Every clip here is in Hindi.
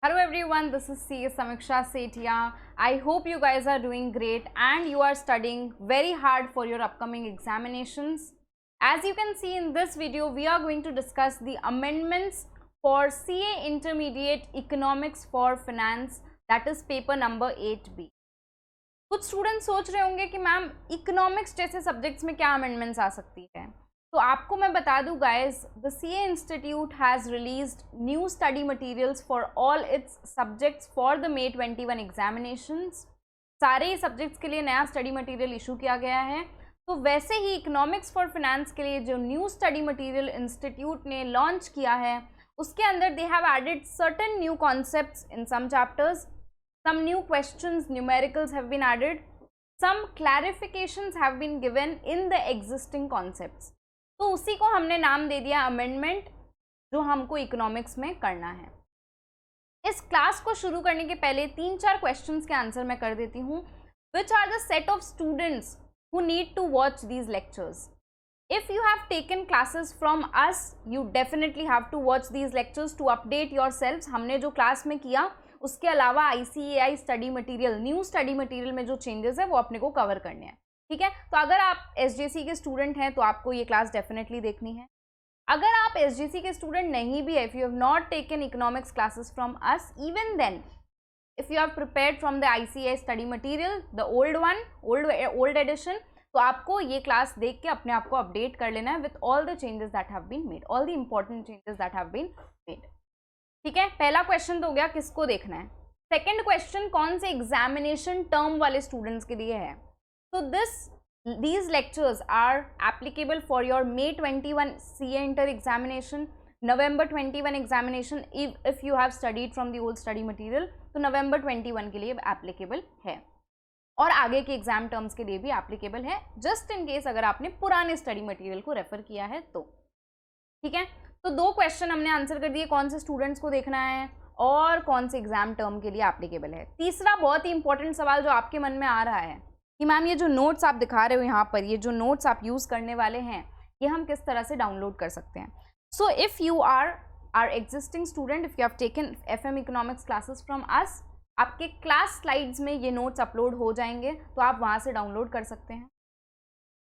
Hello everyone, this is CS Samiksha Sethia. I hope you guys are doing great and you are studying very hard for your upcoming examinations. As you can see in this video, we are going to discuss the amendments for CA Intermediate Economics for Finance, that is paper number 8B. कुछ स्टूडेंट्स सोच रहे होंगे कि मैम इकोनॉमिक्स जैसे सब्जेक्ट्स में क्या अमेंडमेंट्स आ सकती है, तो आपको मैं बता दूं guys, the CA institute has released new study materials for all it's subjects for the May 21 examinations. सारे ही सब्जेक्ट्स के लिए नया स्टडी मटेरियल इशू किया गया है। तो वैसे ही इकोनॉमिक्स फॉर फिनेंस के लिए जो न्यू स्टडी मटेरियल इंस्टीट्यूट ने लॉन्च किया है, उसके अंदर they have added certain new concepts in some chapters, some new questions, numericals have been added, some clarifications have been given in the existing concepts. तो उसी को हमने नाम दे दिया अमेंडमेंट, जो हमको इकोनॉमिक्स में करना है। इस क्लास को शुरू करने के पहले 3-4 क्वेश्चंस के आंसर मैं कर देती हूँ। Which are the set of students who need to watch these lectures? If you have taken classes from us, you definitely have to watch these lectures to update yourselves. हमने जो क्लास में किया उसके अलावा ICAI study material, new study material में जो चेंजेस है वो अपने को कवर करने हैं, ठीक है। तो अगर आप SJC के स्टूडेंट हैं तो आपको ये क्लास डेफिनेटली देखनी है। अगर आप SJC के स्टूडेंट नहीं भी है, if you have not taken economics classes from us, even then if you have prepared from the ICAI study material, the old edition, तो आपको ये क्लास देख के अपने आप को अपडेट कर लेना है with all the changes that have been made, all the important changes that have been made, ठीक है। पहला क्वेश्चन तो हो गया, किसको देखना है। सेकंड क्वेश्चन कौन से एग्जामिनेशन टर्म वाले स्टूडेंट्स के लिए है। तो these lectures are applicable for your May 21 CA Inter examination, November 21 examination if you have studied from the old study material, तो November 21 के लिए applicable है और आगे के एग्जाम टर्म्स के लिए भी applicable है, जस्ट इन केस अगर आपने पुराने स्टडी मटेरियल को रेफर किया है तो, ठीक है। तो 2 क्वेश्चन हमने आंसर कर दिए, कौन से स्टूडेंट्स को देखना है और कौन से एग्जाम टर्म के लिए एप्लीकेबल है। तीसरा बहुत ही इंपॉर्टेंट सवाल जो आपके मन में आ रहा है कि मैम ये जो नोट्स आप दिखा रहे हो यहाँ पर, ये जो नोट्स आप यूज़ करने वाले हैं, ये हम किस तरह से डाउनलोड कर सकते हैं। So if you are existing student, if you have taken FM economics classes from us, आपके क्लास स्लाइड्स में ये नोट्स अपलोड हो जाएंगे, तो आप वहाँ से डाउनलोड कर सकते हैं।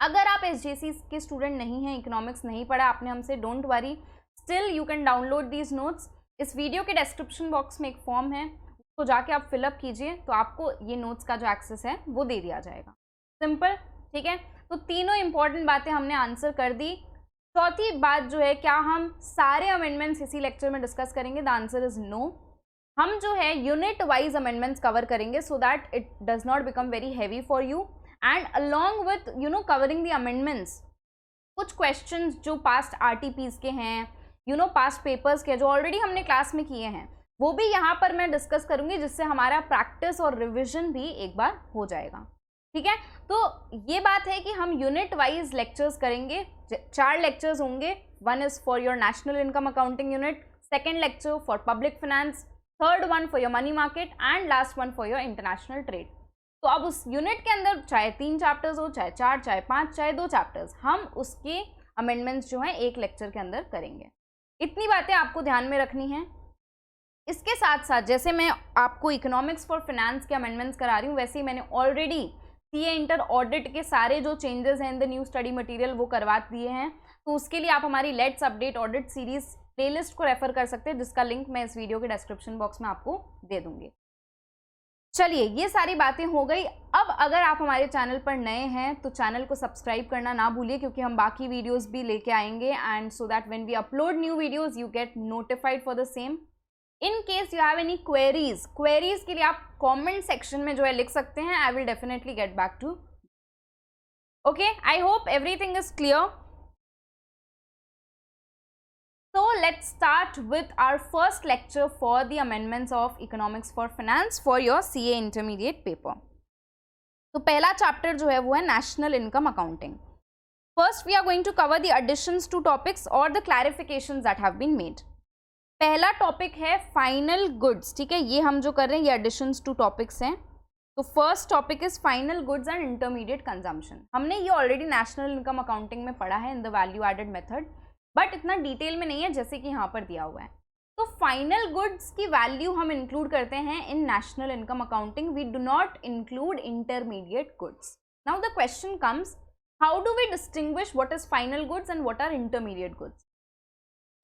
अगर आप SJC के स्टूडेंट नहीं हैं, इकोनॉमिक्स नहीं पढ़ा आपने हमसे, don't worry, still you can download these notes. इस वीडियो के डिस्क्रिप्शन बॉक्स में एक फॉर्म है, उसको जाके आप फिलअप कीजिए, तो आपको ये नोट्स का जो एक्सेस है वो दे दिया जाएगा। सिंपल, ठीक है। तो तीनों इंपॉर्टेंट बातें हमने आंसर कर दी। चौथी बात जो है, क्या हम सारे अमेंडमेंट्स इसी लेक्चर में डिस्कस करेंगे? The answer is no. हम जो है यूनिट वाइज अमेंडमेंट्स कवर करेंगे, so that it does not become very heavy for you, and along with covering the amendments, कुछ क्वेश्चंस जो पास्ट RTPs के हैं, पास्ट पेपर्स के जो ऑलरेडी हमने क्लास में किए हैं, वो भी यहाँ पर मैं डिस्कस करूँगी, जिससे हमारा प्रैक्टिस और रिविजन भी एक बार हो जाएगा, ठीक है। तो ये बात है कि हम यूनिट वाइज लेक्चर्स करेंगे। 4 लेक्चर्स होंगे। 1 is for your national income accounting unit, 2nd lecture for public finance, 3rd one for your money market and last one for your international trade. तो अब उस यूनिट के अंदर चाहे 3 चैप्टर्स हो, चाहे 4, चाहे 5, चाहे 2 चैप्टर्स, हम उसके अमेंडमेंट्स जो हैं एक लेक्चर के अंदर करेंगे। इतनी बातें आपको ध्यान में रखनी हैं। इसके साथ साथ जैसे मैं आपको इकोनॉमिक्स फॉर फिनेंस के अमेंडमेंट्स करा रही हूँ, वैसे ही मैंने ऑलरेडी CA इंटर ऑडिट के सारे जो चेंजेस हैं in the new study material वो करवा दिए हैं। तो उसके लिए आप हमारी let's update audit series playlist को रेफर कर सकते हैं, जिसका लिंक मैं इस वीडियो के डिस्क्रिप्शन बॉक्स में आपको दे दूंगी। चलिए, ये सारी बातें हो गई। अब अगर आप हमारे चैनल पर नए हैं तो चैनल को सब्सक्राइब करना ना भूलिए, क्योंकि हम बाकी वीडियोस भी लेके आएंगे, and so that when we upload new videos you get notified for the same. In case you have any queries के लिए आप कमेंट सेक्शन में जो है लिख सकते हैं। I will definitely get back to. Okay, I hope everything is clear. So let's start with our first lecture for the amendments of economics for finance for your CA intermediate paper. तो पहला चैप्टर जो है वो है national income accounting. First we are going to cover the additions to topics और the clarifications that have been made. पहला टॉपिक है फाइनल गुड्स, ठीक है। ये हम जो कर रहे हैं ये एडिशंस टू टॉपिक्स हैं। तो first topic is final goods and intermediate consumption. हमने ये ऑलरेडी नेशनल इनकम अकाउंटिंग में पढ़ा है in the value added method, but इतना डिटेल में नहीं है जैसे कि यहाँ पर दिया हुआ है। तो फाइनल गुड्स की वैल्यू हम इंक्लूड करते हैं in national income accounting, we do not include intermediate goods. Now the question comes, how do we distinguish what is final goods and what are intermediate goods.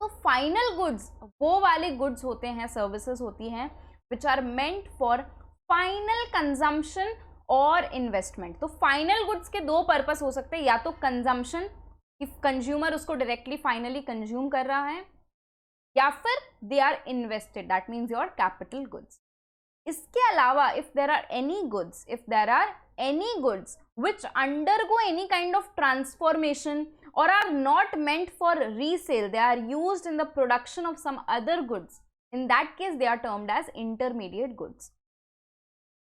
तो फाइनल गुड्स वो वाले गुड्स होते हैं, सर्विसेज होती हैं which are meant for final consumption और इन्वेस्टमेंट. तो फाइनल गुड्स के दो पर्पस हो सकते हैं, या तो कंजम्पशन, इफ कंज्यूमर उसको डायरेक्टली फाइनली कंज्यूम कर रहा है, या फिर they are invested, that means your capital goods. इसके अलावा if there are any goods which undergo any kind of transformation or are not meant for resale, they are used in the production of some other goods, in that case they are termed as intermediate goods.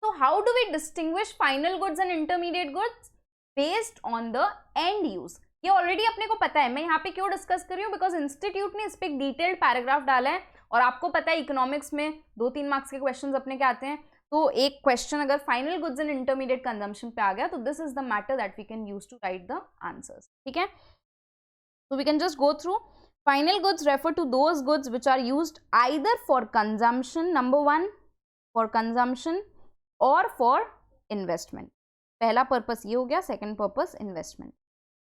So how do we distinguish final goods and intermediate goods? Based on the end use. ये ऑलरेडी अपने को पता है, मैं यहाँ पे क्यों डिस्कस कर रही हूँ, बिकॉज इंस्टीट्यूट ने इस पर एक डिटेल्ड पैराग्राफ डाला है, और आपको पता है इकोनॉमिक्स में 2-3 मार्क्स के क्वेश्चंस अपने के आते हैं. तो एक क्वेश्चन अगर final goods and intermediate consumption पे आ गया, तो this is the matter that we can use to write the answers. ठीक है, so we can just go through. Final goods refer to those goods which are used either for consumption, number 1 for consumption, or for investment. पहला पर्पस ये हो गया, second purpose investment.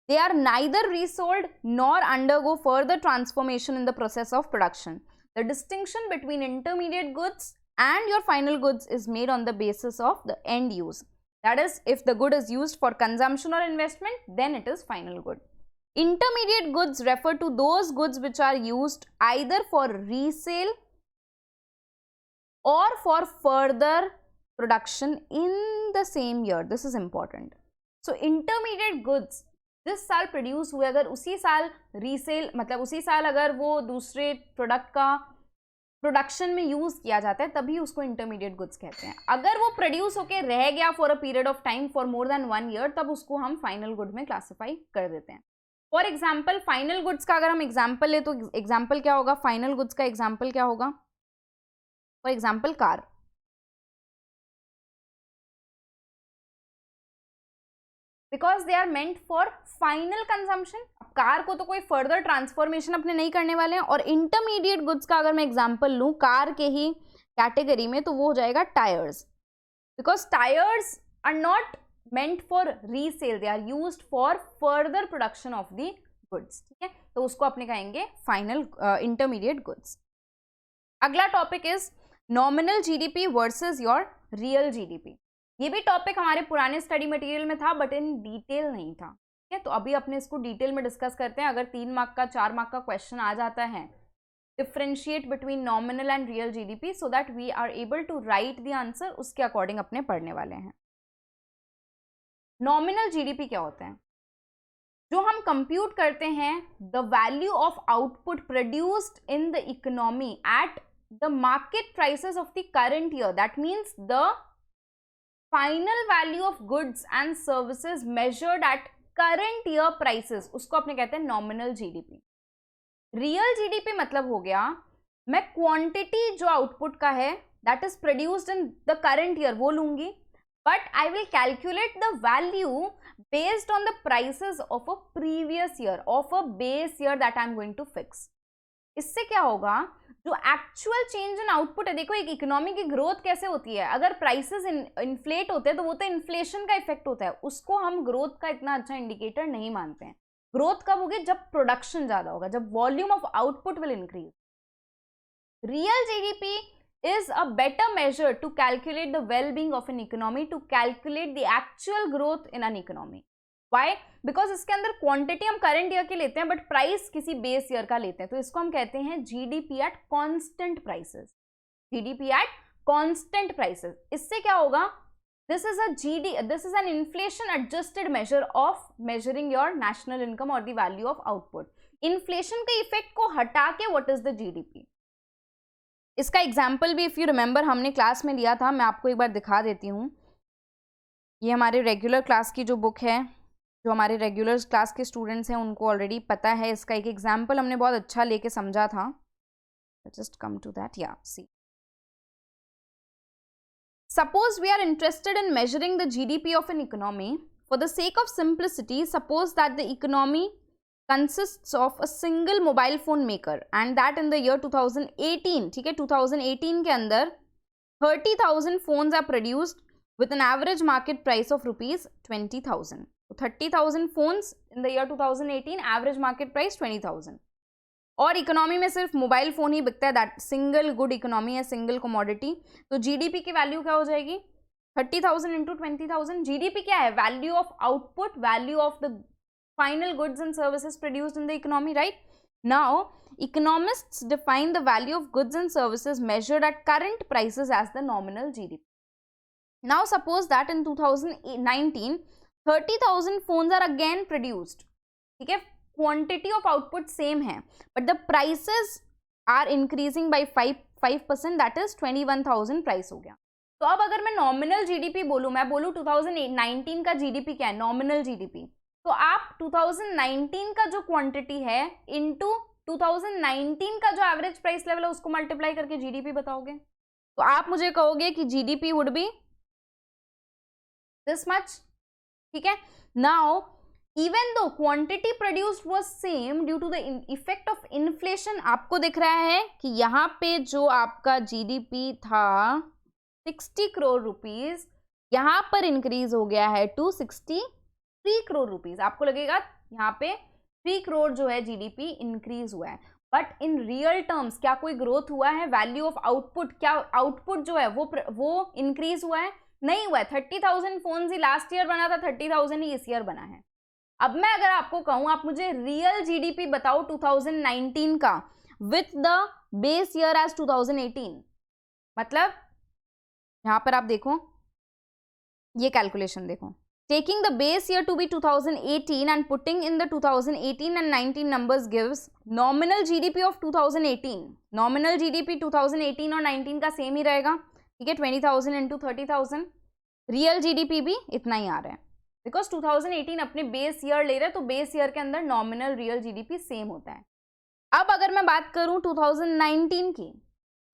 They are neither resold nor undergo further transformation in the process of production. The distinction between intermediate goods and your final goods is made on the basis of the end use. That is, if the good is used for consumption or investment, then it is final good. Intermediate goods refer to those goods which are used either for resale or for further production in the same year. This is important. So intermediate goods जिस साल प्रोड्यूस हुए, अगर उसी साल रीसेल, मतलब उसी साल अगर वो दूसरे प्रोडक्ट का प्रोडक्शन में यूज किया जाता है, तभी उसको इंटरमीडिएट गुड्स कहते हैं. अगर वो प्रोड्यूस होके रह गया for a period of time for more than 1 year, तब उसको हम फाइनल गुड में क्लासिफाई कर देते हैं. फॉर एग्जाम्पल फाइनल गुड्स का अगर हम एग्जाम्पल ले, तो एग्जाम्पल क्या होगा, फाइनल गुड्स का एग्जाम्पल क्या होगा, for example car. Because they are meant for final consumption. Car को तो कोई फर्दर ट्रांसफॉर्मेशन अपने नहीं करने वाले हैं. और इंटरमीडिएट गुड्स का अगर मैं एग्जांपल लूं कार के ही कैटेगरी में, तो वो हो जाएगा tyres. Because tyres are not meant for resale, they are used for further production of the goods. ठीक है, तो उसको अपने कहेंगे फाइनल इंटरमीडिएट गुड्स. अगला topic is nominal GDP versus your real GDP. ये भी टॉपिक हमारे पुराने स्टडी मटेरियल में था, बट इन डिटेल नहीं था. ठीक है, तो अभी अपने इसको डिटेल में डिस्कस करते हैं. अगर 3 मार्क का 4 मार्क का क्वेश्चन आ जाता है, differentiate between nominal and real GDP, so that we are able to write the answer, उसके अकॉर्डिंग अपने पढ़ने वाले हैं. नॉमिनल जीडीपी क्या होता है? जो हम कंप्यूट करते हैं the value of output produced in the economy at the market prices of the current year. That means the final value of goods and services measured at current year prices, उसको अपने कहते हैं नॉमिनल जीडीपी. रियल जीडीपी मतलब हो गया, मैं क्वांटिटी जो आउटपुट का है that is produced in the current year वो लूंगी, but I will calculate the value based on the prices of a previous year, of a base year that I am going to fix. इससे क्या होगा, जो एक्चुअल चेंज इन आउटपुट है, देखो एक इकोनॉमी की ग्रोथ कैसे होती है, अगर प्राइसेस इन्फ्लेट होते हैं तो वो तो इन्फ्लेशन का इफेक्ट होता है, उसको हम ग्रोथ का इतना अच्छा इंडिकेटर नहीं मानते हैं. ग्रोथ कब होगी, जब प्रोडक्शन ज्यादा होगा, जब volume of output will increase. Real GDP is a better measure to calculate the well-being of an economy, to calculate the actual growth in an economy. Why? Because इसके अंदर क्वांटिटी हम करंट ईयर की लेते हैं, बट प्राइस किसी बेस ईयर का लेते हैं, तो इसको हम कहते हैं GDP at constant prices. GDP at constant prices. इससे क्या होगा, this is an inflation adjusted measure of measuring your national income or the value of output. Inflation के इफेक्ट को हटा के व्हाट इज द जीडीपी. इसका एग्जाम्पल भी इफ़ यू रिमेंबर हमने क्लास में लिया था, मैं आपको एक बार दिखा देती हूँ. ये हमारे रेगुलर क्लास की जो बुक है, जो हमारे रेगुलर क्लास के स्टूडेंट्स हैं उनको ऑलरेडी पता है. इसका एक एग्जाम्पल हमने बहुत अच्छा लेके समझा था. Just come to that. या see, suppose we are interested in measuring the GDP of an economy. For the sake of simplicity, suppose that the economy consists of a single mobile phone maker and that in the year 2018, ठीक है, 2018 के अंदर 30,000 phones are produced with an average market price of rupees 20,000. So 30,000 phones in the year 2018, average market price 20,000. और इकोनॉमी में सिर्फ मोबाइल फ़ोन ही बिकता है, दैट सिंगल गुड इकोनॉमी है, सिंगल कमोडिटी. तो जीडीपी की वैल्यू क्या हो जाएगी? 30,000 इंटू 20,000. जीडीपी क्या है? Value of output, value of the final goods and services produced in the economy, right? Now, economists define the value of goods and services measured at current prices as the nominal GDP. Now, suppose that in 2019, 30,000 phones are again produced. ठीक है, quantity of output same है, but the prices are increasing by 5%, that is 21,000 price हो गया. तो अब अगर मैं nominal GDP बोलूँ, मैं बोलूँ 2019 का GDP क्या है? Nominal GDP. तो आप 2019 का जो क्वांटिटी है इनटू 2019 का जो एवरेज प्राइस लेवल है उसको मल्टीप्लाई करके जीडीपी बताओगे. तो आप मुझे कहोगे कि GDP would be this much. ठीक है. Now even though quantity produced was same due to the effect of inflation, आपको दिख रहा है कि यहाँ पे जो आपका जीडीपी था 60 करोड़ रुपीज, यहाँ पर इंक्रीज हो गया है टू 63 करोड़ रुपीज. आपको लगेगा यहाँ पे 3 करोड़ जो है जीडीपी इंक्रीज हुआ है, बट इन रियल टर्म्स क्या कोई ग्रोथ हुआ है? वैल्यू ऑफ आउटपुट, क्या आउटपुट जो है वो इंक्रीज हुआ है? नहीं हुआ है. 30,000 फोन ही लास्ट ईयर बना था, 30,000 ही इस ईयर बना है. अब मैं अगर आपको कहूँ आप मुझे रियल जीडीपी बताओ 2019 का with the base year as 2018, मतलब यहाँ पर आप देखो ये कैलकुलेशन देखो. Taking the base year to be 2018 and putting in the 2018 and 19 numbers gives nominal GDP of 2018. Nominal GDP 2018 और 19 का सेम ही रहेगा. ठीक है, 20,000 इंटू 30,000. रियल जीडीपी भी इतना ही आ रहा है बिकॉज 2018 अपने बेस ईयर ले रहे हैं, तो बेस ईयर के अंदर नॉमिनल रियल जीडीपी सेम होता है. अब अगर मैं बात करूं 2019 की,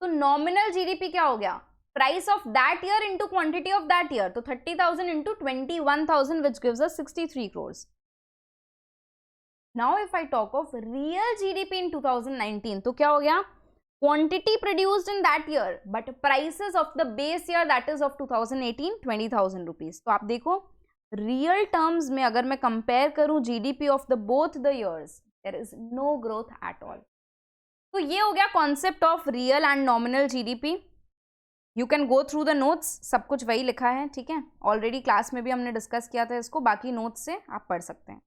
तो नॉमिनल जीडीपी क्या हो गया? Price of that year into quantity of that year. तो 30,000 into 21,000 which gives us 63 crores. Now if I talk of real GDP in 2019, तो क्या हो गया? Quantity produced in that year but prices of the base year that is of 2018 20,000 rupees. तो आप देखो रियल टर्म्स में अगर मैं कंपेयर करूं GDP of the both the years, there is no growth at all. तो ये हो गया concept of real and nominal GDP. You can go through the notes, सब कुछ वही लिखा है. ठीक है, ऑलरेडी क्लास में भी हमने डिस्कस किया था इसको, बाकी नोट्स से आप पढ़ सकते हैं.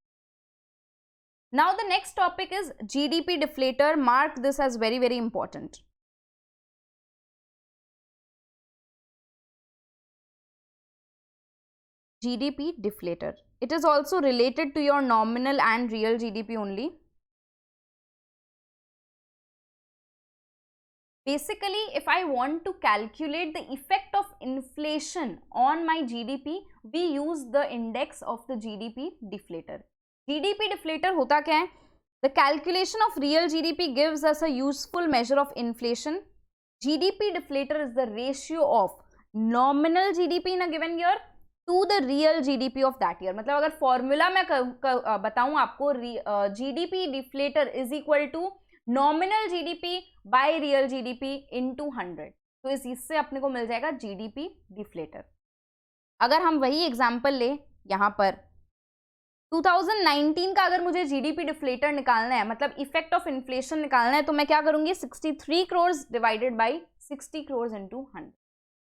Now the next topic is GDP deflator. Mark this as very very important. GDP deflator. It is also related to your nominal and real GDP only. Basically, if I want to calculate the effect of inflation on my GDP, we use the index of the GDP deflator. GDP deflator होता क्या है? The calculation of real GDP gives us a useful measure of inflation. GDP deflator is the ratio of nominal GDP in a given year to the real GDP of that year. मतलब अगर फॉर्मूला मैं बताऊं आपको, GDP deflator is equal to nominal GDP by real GDP into 100. तो इससे अपने को मिल जाएगा जीडीपी डिफ्लेटर. अगर हम वही एग्जांपल ले यहाँ पर 2019 का, अगर मुझे जीडीपी डिफ्लेटर निकालना है, मतलब इफेक्ट ऑफ इन्फ्लेशन निकालना है, तो मैं क्या करूंगी? 63 crores divided by 60 crores into 100.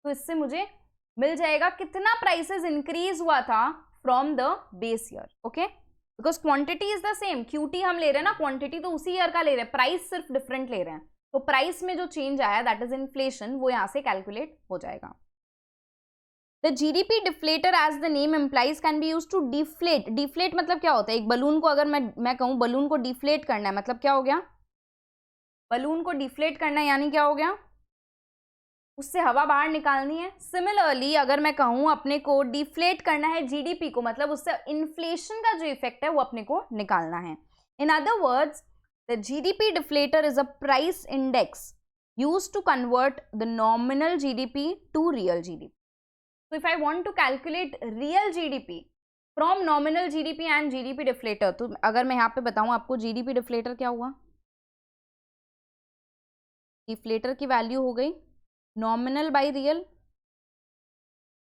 तो इससे मुझे मिल जाएगा कितना प्राइसेस इंक्रीज हुआ था from the base year. Okay, because quantity is the same. QT हम ले रहे हैं ना, क्वांटिटी तो उसी ईयर का ले रहे हैं, प्राइस सिर्फ डिफरेंट ले रहे हैं. तो प्राइस में जो चेंज आया दैट इज इन्फ्लेशन, वो यहाँ से कैलकुलेट हो जाएगा. The GDP deflator as the name implies can be use to deflate. Deflate मतलब क्या होता है? एक बलून को अगर मैं कहूँ बलून को डिफ्लेट करना है, मतलब क्या हो गया? बलून को डिफ्लेट करना है यानी क्या हो गया? उससे हवा बाहर निकालनी है. सिमिलरली अगर मैं कहूँ अपने को डिफ्लेट करना है जीडीपी को, मतलब उससे इन्फ्लेशन का जो इफेक्ट है वो अपने को निकालना है. इन other words, the GDP deflator is a price index used to convert the nominal GDP to real GDP. So if I want to calculate real GDP, from nominal GDP and GDP deflator. तो अगर मैं यहाँ पे बताऊँ आपको जीडीपी डिफ्लेटर क्या हुआ, डिफ्लेटर की वैल्यू हो गई नॉमिनल बाई रियल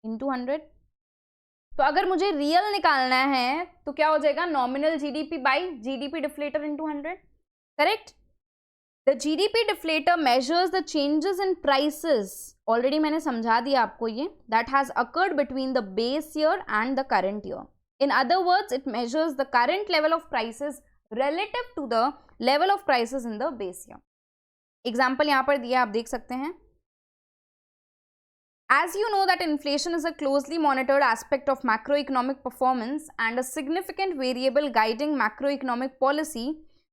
इंटू 100। तो अगर मुझे रियल निकालना है तो क्या हो जाएगा, nominal GDP by GDP deflator into 100, correct. The GDP deflator measures the changes in prices, already मैंने समझा दिया आपको ये, that has occurred between the base year and the current year. In other words it measures the current level of prices relative to the level of prices in the base year. Example यहाँ पर दिया, आप देख सकते हैं। As you know that inflation is a closely monitored aspect of macroeconomic performance and a significant variable guiding macroeconomic policy,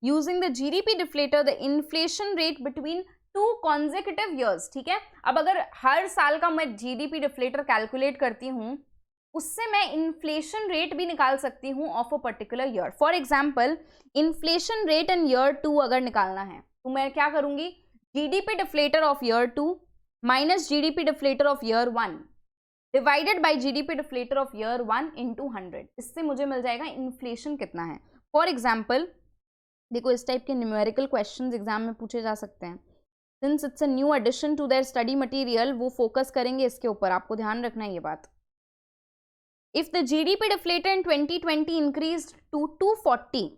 using the GDP deflator, the inflation rate between 2 consecutive years, ठीक है। अब अगर हर साल का मैं GDP deflator कैलकुलेट करती हूँ, उससे मैं इन्फ्लेशन रेट भी निकाल सकती हूँ of a particular year. For example inflation rate in year 2 अगर निकालना है तो मैं क्या करूँगी, GDP deflator of year 2 minus GDP deflator of year 1 divided by GDP deflator of year 1 into 100, इससे मुझे मिल जाएगा इन्फ्लेशन कितना है। फॉर एग्जाम्पल देखो इस टाइप के न्यूमेरिकल क्वेश्चंस एग्जाम में पूछे जा सकते हैं। Since it's a new edition to their study material, वो फोकस करेंगे इसके ऊपर, आपको ध्यान रखना है ये बात। If the GDP deflator in 2020 increased to 240,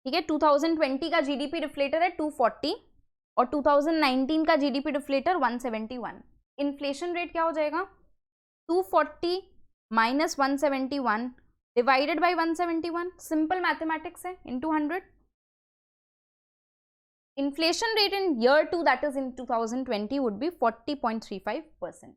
ठीक है, 2020 का GDP deflator है 240 और 2019 का जीडीपी डिफ्लेटर 171, इन्फ्लेशन रेट क्या हो जाएगा, 240 minus 171 divided by 171, simple mathematics है, into 100। Inflation rate in year 2 that is in 2020 would be 40.35%।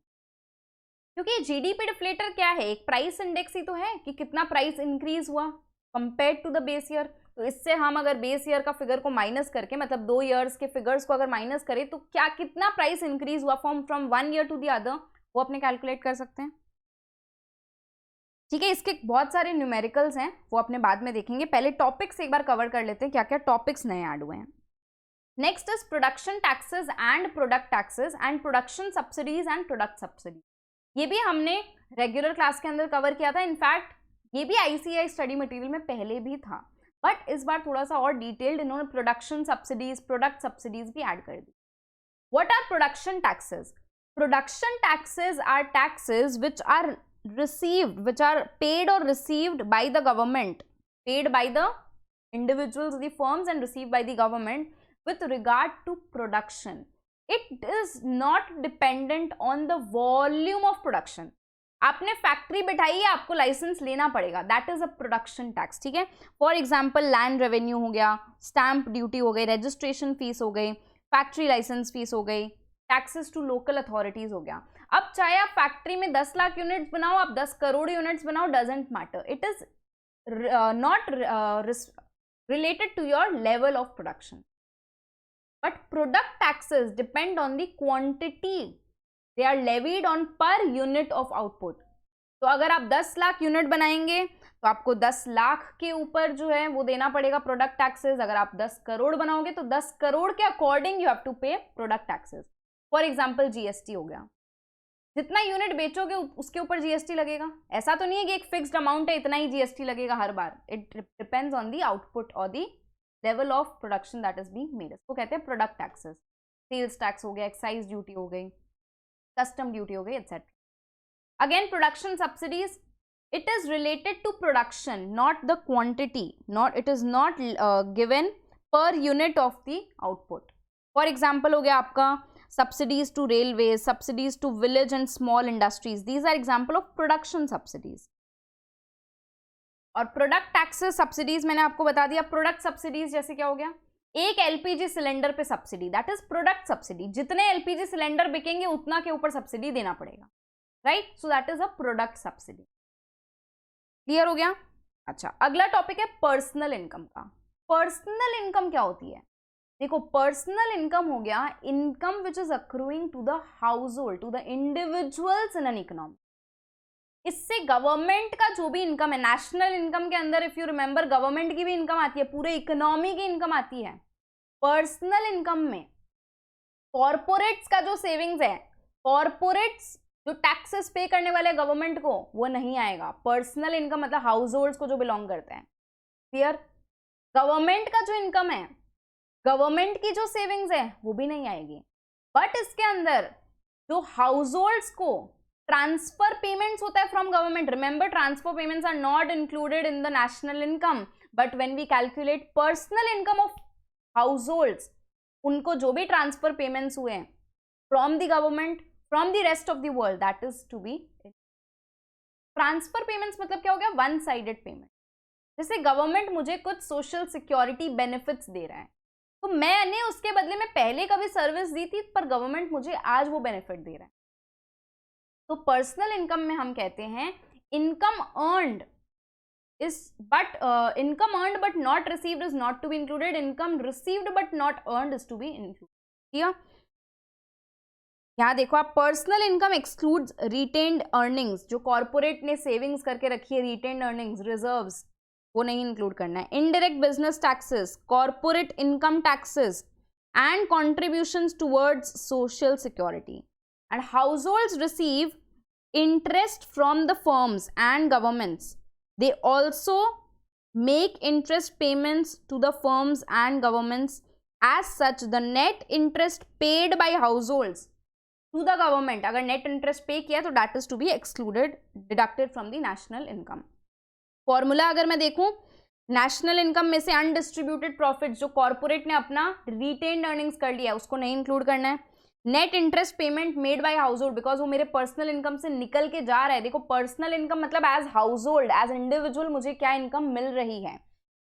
क्योंकि जीडीपी डिफ्लेटर क्या है, एक प्राइस इंडेक्स ही तो है कि कितना प्राइस इंक्रीज हुआ compared to the base year. तो इससे हम अगर बेस ईयर का फिगर को माइनस करके, मतलब 2 ईयर्स के फिगर्स को अगर माइनस करें तो क्या कितना प्राइस इंक्रीज हुआ from 1 year to the other, वो अपने कैलकुलेट कर सकते हैं, ठीक है। इसके बहुत सारे न्यूमेरिकल्स हैं, वो अपने बाद में देखेंगे। पहले टॉपिक्स एक बार कवर कर लेते हैं, क्या क्या टॉपिक्स नए ऐड हुए हैं। Next is production taxes and product taxes and production subsidies and product subsidies. ये भी हमने रेगुलर क्लास के अंदर कवर किया था, इनफैक्ट ये भी ICAI स्टडी मटेरियल में पहले भी था, बट इस बार थोड़ा सा और डिटेल्ड इन्होंने प्रोडक्शन सब्सिडीज प्रोडक्ट सब्सिडीज भी ऐड कर दी। What are production taxes? Production taxes are taxes which are received, which are paid or received by the government, paid by the individuals, the firms, and received by the government with regard to production. It is not dependent on the volume of production. आपने फैक्ट्री बिठाई है, आपको लाइसेंस लेना पड़ेगा, that is a production tax, ठीक है। फॉर एग्जाम्पल लैंड रेवेन्यू हो गया, स्टैंप ड्यूटी हो गई, रजिस्ट्रेशन फीस हो गई, फैक्ट्री लाइसेंस फीस हो गई, टैक्सेस टू लोकल अथॉरिटीज हो गया। अब चाहे आप फैक्ट्री में 10 लाख यूनिट्स बनाओ, आप 10 करोड़ यूनिट्स बनाओ, doesn't matter, it is not related to your level of production. But product taxes depend on the quantity, they are levied on per unit of output. तो अगर आप 10 लाख यूनिट बनाएंगे तो आपको 10 लाख के ऊपर जो है वो देना पड़ेगा प्रोडक्ट टैक्सेस। अगर आप 10 करोड़ बनाओगे तो 10 करोड़ के अकॉर्डिंग यू हैव टू पे product taxes. For example GST हो गया, जितना यूनिट बेचोगे उसके ऊपर GST लगेगा। ऐसा तो नहीं है कि एक फिक्स्ड अमाउंट है, इतना ही GST लगेगा हर बार, it depends on the output और the level of production that is being made, इसको कहते हैं प्रोडक्ट टैक्सेस। सेल्स टैक्स हो गया, एक्साइज ड्यूटी हो गई, कस्टम ड्यूटी हो गई, etcetera. Again production subsidies, it is related to production, not the quantity, it is not given per unit of the output. For example हो गया आपका subsidies to railways, subsidies to village and small industries, these are example of production subsidies. और प्रोडक्ट टैक्सेस सब्सिडीज मैंने आपको बता दिया। प्रोडक्ट सब्सिडीज जैसे क्या हो गया, एक LPG सिलेंडर पे subsidy, that is product subsidy. जितने LPG सिलेंडर बिकेंगे उतना के ऊपर सब्सिडी देना पड़ेगा, right, so that is a product subsidy. Clear हो गया? अच्छा, अगला टॉपिक है पर्सनल इनकम का। पर्सनल इनकम क्या होती है? देखो, पर्सनल इनकम हो गया income which is accruing to the household, to the individuals in an economy. इससे गवर्नमेंट का जो भी इनकम है, नेशनल इनकम के अंदर इफ यू रिमेंबर गवर्नमेंट की भी इनकम आती है, पूरे इकोनॉमी की इनकम आती है। पर्सनल इनकम में कॉर्पोरेट्स का जो सेविंग्स है, कॉर्पोरेट्स जो टैक्सेस पे करने वाले गवर्नमेंट को वो नहीं आएगा। पर्सनल इनकम मतलब हाउस होल्ड्स को जो बिलोंग करते हैं, क्लियर। गवर्नमेंट का जो इनकम है, गवर्नमेंट की जो सेविंग्स है वो भी नहीं आएगी। बट इसके अंदर जो हाउस होल्ड्स को ट्रांसफर पेमेंट्स होता है from government, remember transfer payments are not included in the national income, but when we calculate personal income of households, उनको जो भी ट्रांसफर पेमेंट्स हुए हैं from the government, from the rest of the world, that is to be transfer payments. मतलब क्या हो गया, वन साइडेड पेमेंट। जैसे गवर्नमेंट मुझे कुछ सोशल सिक्योरिटी बेनिफिट्स दे रहा है, तो मैंने उसके बदले में पहले कभी सर्विस दी थी, पर गवर्नमेंट मुझे आज वो बेनिफिट दे रहा है। तो पर्सनल इनकम में हम कहते हैं income earned is but income earned but not received is not to be included, income received but not earned is to be included। ठीक, यहाँ देखो आप, personal income excludes retained earnings, जो कॉर्पोरेट ने सेविंग्स करके रखी है, रिटेन्ड अर्निंग्स, रिजर्व्स, वो नहीं इंक्लूड करना है। Indirect business taxes, corporate income taxes and contributions towards social security, and house holds receive interest from the firms and governments. They also make interest payments to the firms and governments. As such, the net interest paid by households to the government, अगर net interest pay किया तो that is to be excluded, deducted from the national income. Formula अगर मैं देखूं, नेशनल इनकम में से अनडिस्ट्रीब्यूटेड प्रॉफिट जो कॉर्पोरेट ने अपना रिटेन्ड अर्निंग्स कर लिया उसको नहीं इंक्लूड करना है। Net interest payment made by house hold, because वो मेरे पर्सनल इनकम से निकल के जा रहा है। देखो पर्सनल इनकम मतलब as household, as individual मुझे क्या इनकम मिल रही है,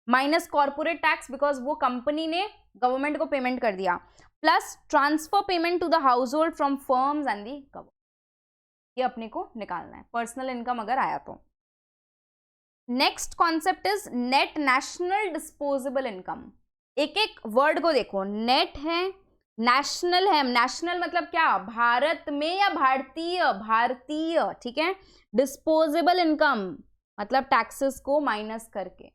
माइनस कॉर्पोरेट टैक्स बिकॉज वो कंपनी ने गवर्नमेंट को पेमेंट कर दिया, plus transfer payment to the household from firms and the government, ये अपने को निकालना है पर्सनल इनकम अगर आया तो। Next concept is net national disposable income. एक एक वर्ड को देखो, नेट है, नेशनल है, नेशनल मतलब क्या, भारत में या भारतीय, भारतीय, ठीक है। डिस्पोजेबल इनकम मतलब टैक्सेस को माइनस करके।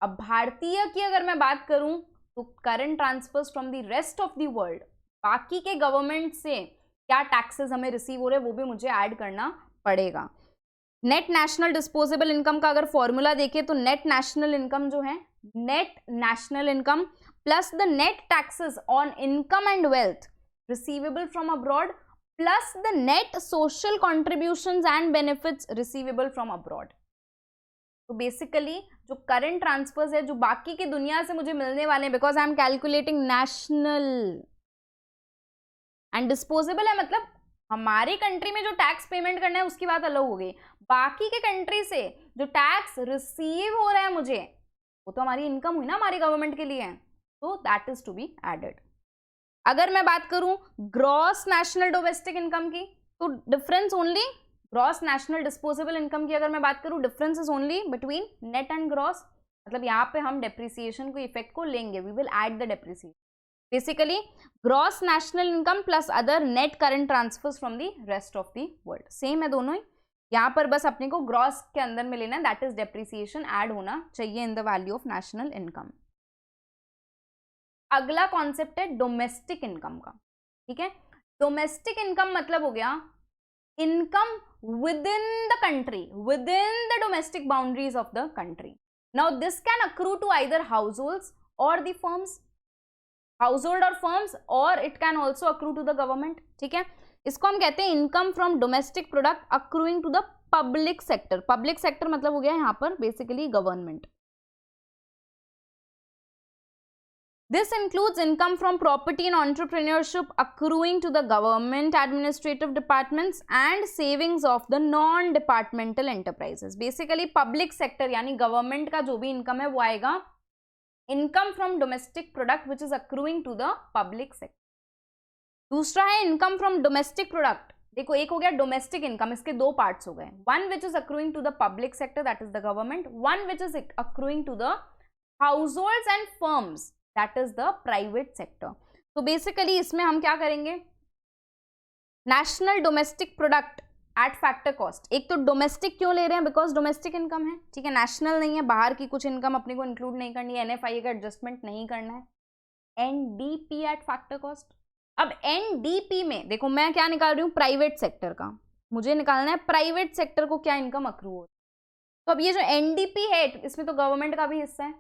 अब भारतीय की अगर मैं बात करूं तो current transfers from the rest of the world, बाकी के गवर्नमेंट से क्या टैक्सेस हमें रिसीव हो रहे हैं वो भी मुझे ऐड करना पड़ेगा। नेट नेशनल डिस्पोजेबल इनकम का अगर फॉर्मूला देखें तो नेट नेशनल इनकम जो है, net national income plus the net taxes on income and wealth receivable from abroad plus the net social contributions and benefits receivable from abroad। तो बेसिकली जो करंट ट्रांसफर्स है जो बाकी की दुनिया से मुझे मिलने वाले हैं, because I am calculating national, and disposable है मतलब हमारी कंट्री में जो टैक्स पेमेंट करना है उसकी बात अलग हो गई, बाकी के कंट्री से जो टैक्स रिसीव हो रहा है मुझे वो तो हमारी इनकम हुई ना, हमारी गवर्नमेंट के लिए, तो that is to be added. अगर मैं बात करूं ग्रॉस नेशनल डोमेस्टिक इनकम की तो difference only, gross national disposable income की अगर मैं बात करूं difference is only between net and gross, मतलब यहाँ पे हम डेप्रिसिएशन को इफेक्ट को लेंगे, we will add the depreciation. Basically gross national income plus other net current transfers from the rest of the world, same है दोनों ही। यहाँ पर बस अपने को ग्रॉस के अंदर में लेना है, दैट इज डेप्रिसिएशन ऐड होना चाहिए in the value of national income. अगला कॉन्सेप्ट है डोमेस्टिक इनकम का, ठीक है। डोमेस्टिक इनकम मतलब हो गया income within the country, within the domestic boundaries of the country. Now this can accrue to either households और द फर्म्स, हाउस होल्ड और फर्म्स, और it can also accrue to the government, ठीक है। इसको हम कहते हैं income from domestic product accruing to the public sector. Public sector मतलब हो गया यहाँ पर basically government. This includes income from property and entrepreneurship accruing to the government administrative departments and savings of the non-departmental enterprises. Basically public sector यानी government का जो भी income है वो आएगा income from domestic product which is accruing to the public sector. दूसरा है income from domestic product। देखो एक हो गया डोमेस्टिक इनकम, इसके दो पार्ट्स हो गए, one which is accruing to the public sector that is the government, one which is accruing to the households and firms that is the private sector। तो बेसिकली इसमें हम क्या करेंगे, national domestic product at factor cost. एक तो डोमेस्टिक क्यों ले रहे हैं, बिकॉज डोमेस्टिक इनकम है, ठीक है, नेशनल नहीं है, बाहर की कुछ इनकम अपने को इंक्लूड नहीं करनी है, NFI का एडजस्टमेंट नहीं करना है। NDP eight factor cost. अब NDP में देखो मैं क्या निकाल रही हूँ, प्राइवेट सेक्टर का, मुझे निकालना है प्राइवेट सेक्टर को क्या इनकम अक्रू हो। तो अब ये जो एनडीपी है इसमें तो गवर्नमेंट का भी हिस्सा है,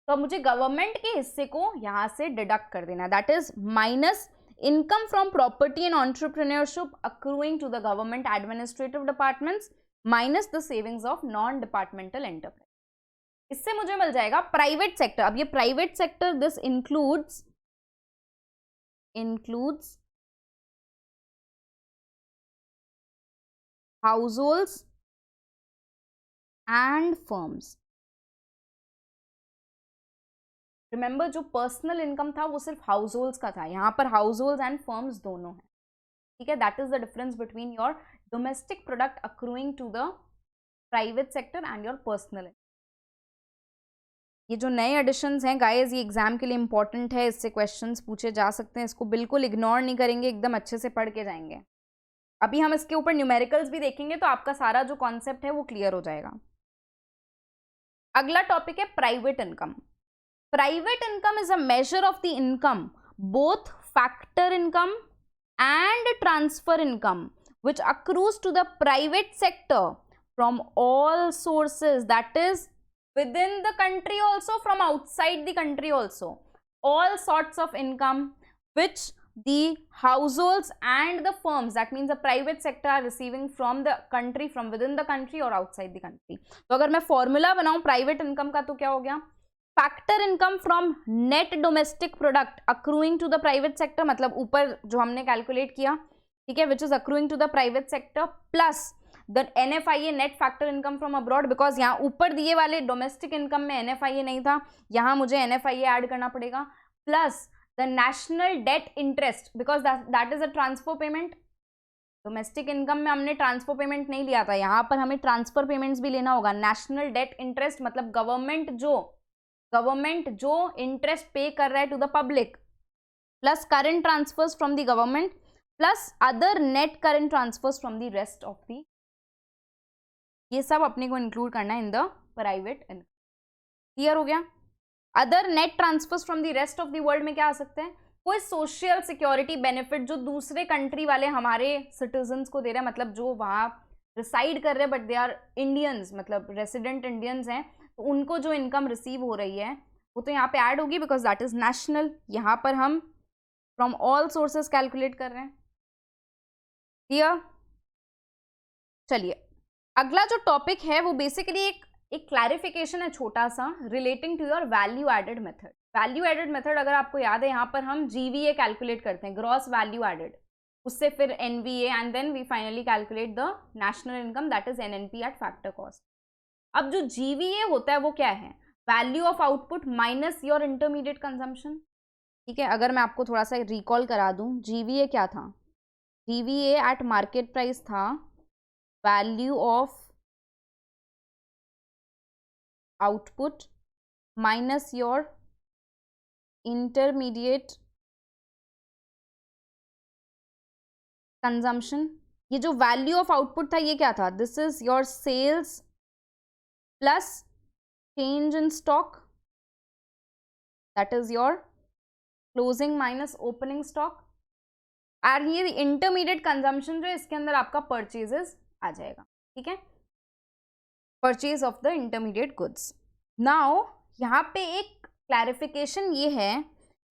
तो अब मुझे गवर्नमेंट के हिस्से को यहां से डिडक्ट कर देना, that is minus income from property and entrepreneurship accruing to the government administrative departments minus the savings of non departmental enterprise. इससे मुझे मिल जाएगा प्राइवेट सेक्टर। अब ये private sector this includes households and firms. Remember जो पर्सनल इनकम था वो सिर्फ हाउस होल्ड्स का था, यहाँ पर हाउस होल्ड्स एंड फर्म्स दोनों है, ठीक है। That is the difference between your domestic product accruing to the private sector and your personal. ये जो नए एडिशंस हैं गाइस ये एग्जाम के लिए इंपॉर्टेंट है, इससे क्वेश्चंस पूछे जा सकते हैं, इसको बिल्कुल इग्नोर नहीं करेंगे, एकदम अच्छे से पढ़ के जाएंगे। अभी हम इसके ऊपर न्यूमेरिकल्स भी देखेंगे तो आपका सारा जो कॉन्सेप्ट है वो क्लियर हो जाएगा। अगला टॉपिक है private income. Private income is a measure of the income, both factor income and transfer income, which accrues to the private sector from all sources, that is within the country also, from outside the country also. All sorts of income which the households and the firms, that means the private sector, are receiving from the country, from within the country or outside the country. तो अगर मैं फॉर्मूला बनाऊं प्राइवेट इनकम का तो क्या हो गया, factor income from net domestic product accruing to the private sector, मतलब ऊपर जो हमने कैलकुलेट किया, ठीक है, which is accruing to the private sector, plus the NFIA net factor income from abroad, because यहाँ ऊपर दिए वाले डोमेस्टिक इनकम में NFIA नहीं था, यहाँ मुझे NFIA ऐड करना पड़ेगा, plus the national debt interest, because that is a transfer payment. Domestic income में हमने ट्रांसफर पेमेंट नहीं लिया था, यहाँ पर हमें ट्रांसफर पेमेंट्स भी लेना होगा। नेशनल डेट इंटरेस्ट मतलब गवर्नमेंट जो इंटरेस्ट पे कर रहा है to the public, plus current transfers from the government, plus other net current transfers from the rest of the, ये सब अपने को इंक्लूड करना है in the private income. Clear हो गया। Other net transfers from the rest of the world में क्या आ सकते हैं, कोई सोशल सिक्योरिटी बेनिफिट जो दूसरे कंट्री वाले हमारे सिटीजन्स को दे रहे हैं, मतलब जो वहाँ रिसाइड कर रहे हैं बट दे आर इंडियंस, मतलब रेसिडेंट इंडियंस हैं, तो उनको जो इनकम रिसीव हो रही है वो तो यहाँ पे ऐड होगी बिकॉज दैट इज नेशनल। यहाँ पर हम फ्रॉम ऑल सोर्सेस कैलकुलेट कर रहे हैं। क्लियर। चलिए अगला जो टॉपिक है वो बेसिकली एक क्लैरिफिकेशन है छोटा सा relating to your value added method. Value added method अगर आपको याद है, यहाँ पर हम GVA कैलकुलेट करते हैं, ग्रॉस वैल्यू एडेड, उससे फिर NVA and then we finally calculate the national income, that is NNP at factor cost. अब जो GVA होता है वो क्या है, value of output minus your intermediate consumption, ठीक है। अगर मैं आपको थोड़ा सा रिकॉल करा दूं, GVA क्या था, GVA एट मार्केट प्राइस था value of output minus your intermediate consumption. ये जो वैल्यू ऑफ आउटपुट था ये क्या था, this is your sales plus change in stock, that is your closing minus opening stock, और ये इंटरमीडिएट कंजम्पशन जो इसके अंदर आपका परचेजेस आ जाएगा, ठीक है, purchase of the intermediate goods. Now यहाँ पे एक क्लैरिफिकेशन ये है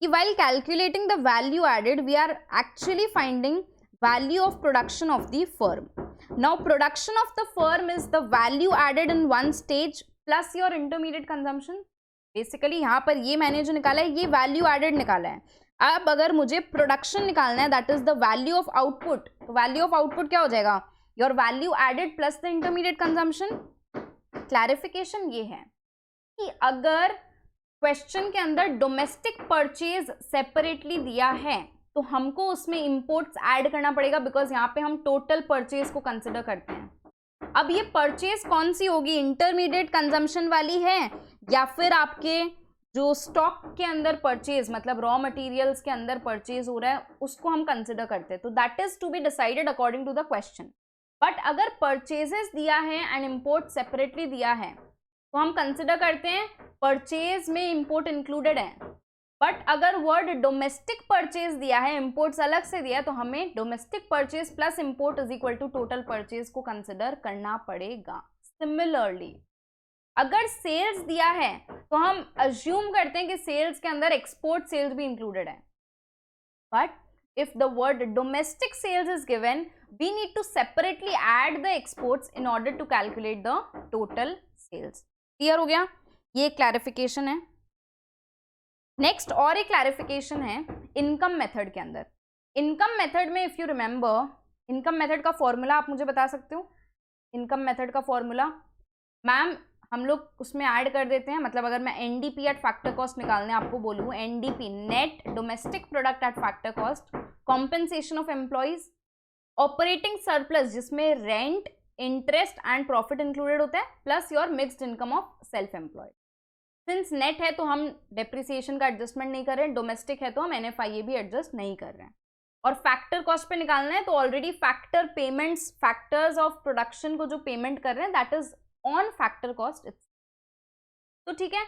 कि while calculating the value added we are actually finding value of production of the firm. Now production of the firm is the value added in one stage plus your intermediate consumption. Basically यहाँ पर ये मैंने जो निकाला है ये वैल्यू एडेड निकाला है। अब अगर मुझे प्रोडक्शन निकालना है that is the value of output, तो वैल्यू ऑफ आउटपुट क्या हो जाएगा, your value added plus the intermediate consumption. Clarification ये है कि अगर क्वेश्चन के अंदर डोमेस्टिक परचेज सेपरेटली दिया है तो हमको उसमें इंपोर्ट्स ऐड करना पड़ेगा, बिकॉज यहाँ पे हम टोटल परचेज को कंसिडर करते हैं। अब ये परचेज कौन सी होगी, इंटरमीडिएट कंजम्पशन वाली है या फिर आपके जो स्टॉक के अंदर परचेज मतलब रॉ मटेरियल्स के अंदर परचेज हो रहा है उसको हम कंसिडर करते हैं। तो that is to be decided according to the question. But अगर परचेजेस दिया है एंड इंपोर्ट सेपरेटली दिया है तो हम कंसिडर करते हैं परचेज में इंपोर्ट इंक्लूडेड है, बट अगर वर्ड डोमेस्टिक परचेज दिया है, इंपोर्ट्स अलग से दिया है, तो हमें domestic purchase plus import is equal to total purchase को कंसिडर करना पड़ेगा. सिमिलरली अगर सेल्स दिया है तो हम अज्यूम करते हैं कि सेल्स के अंदर एक्सपोर्ट सेल्स भी इंक्लूडेड है. But if the word domestic sales is given, we need to separately add the exports in order to calculate the total sales. Clear हो गया? ये क्लैरिफिकेशन है. नेक्स्ट और एक क्लैरिफिकेशन है इनकम मेथड के अंदर. इनकम मेथड में if you remember, income method का फॉर्मूला आप मुझे बता सकते हो? इनकम मेथड का फॉर्मूला मैम हम लोग उसमें ऐड कर देते हैं. मतलब अगर मैं एनडीपी एट फैक्टर कॉस्ट निकालने आपको बोलूँ, NDP net domestic product at factor cost, compensation of employees, operating surplus जिसमें rent, interest and profit included होता है, plus your mixed income of self employed. Since net है तो हम डेप्रिसिएशन का एडजस्टमेंट नहीं कर रहे हैं, डोमेस्टिक है तो हम एनएफआईए भी एडजस्ट नहीं कर रहे हैं. और फैक्टर कॉस्ट पे निकालना है तो already factor payments, factors of production को जो पेमेंट कर रहे हैं that is on factor cost. तो ठीक है,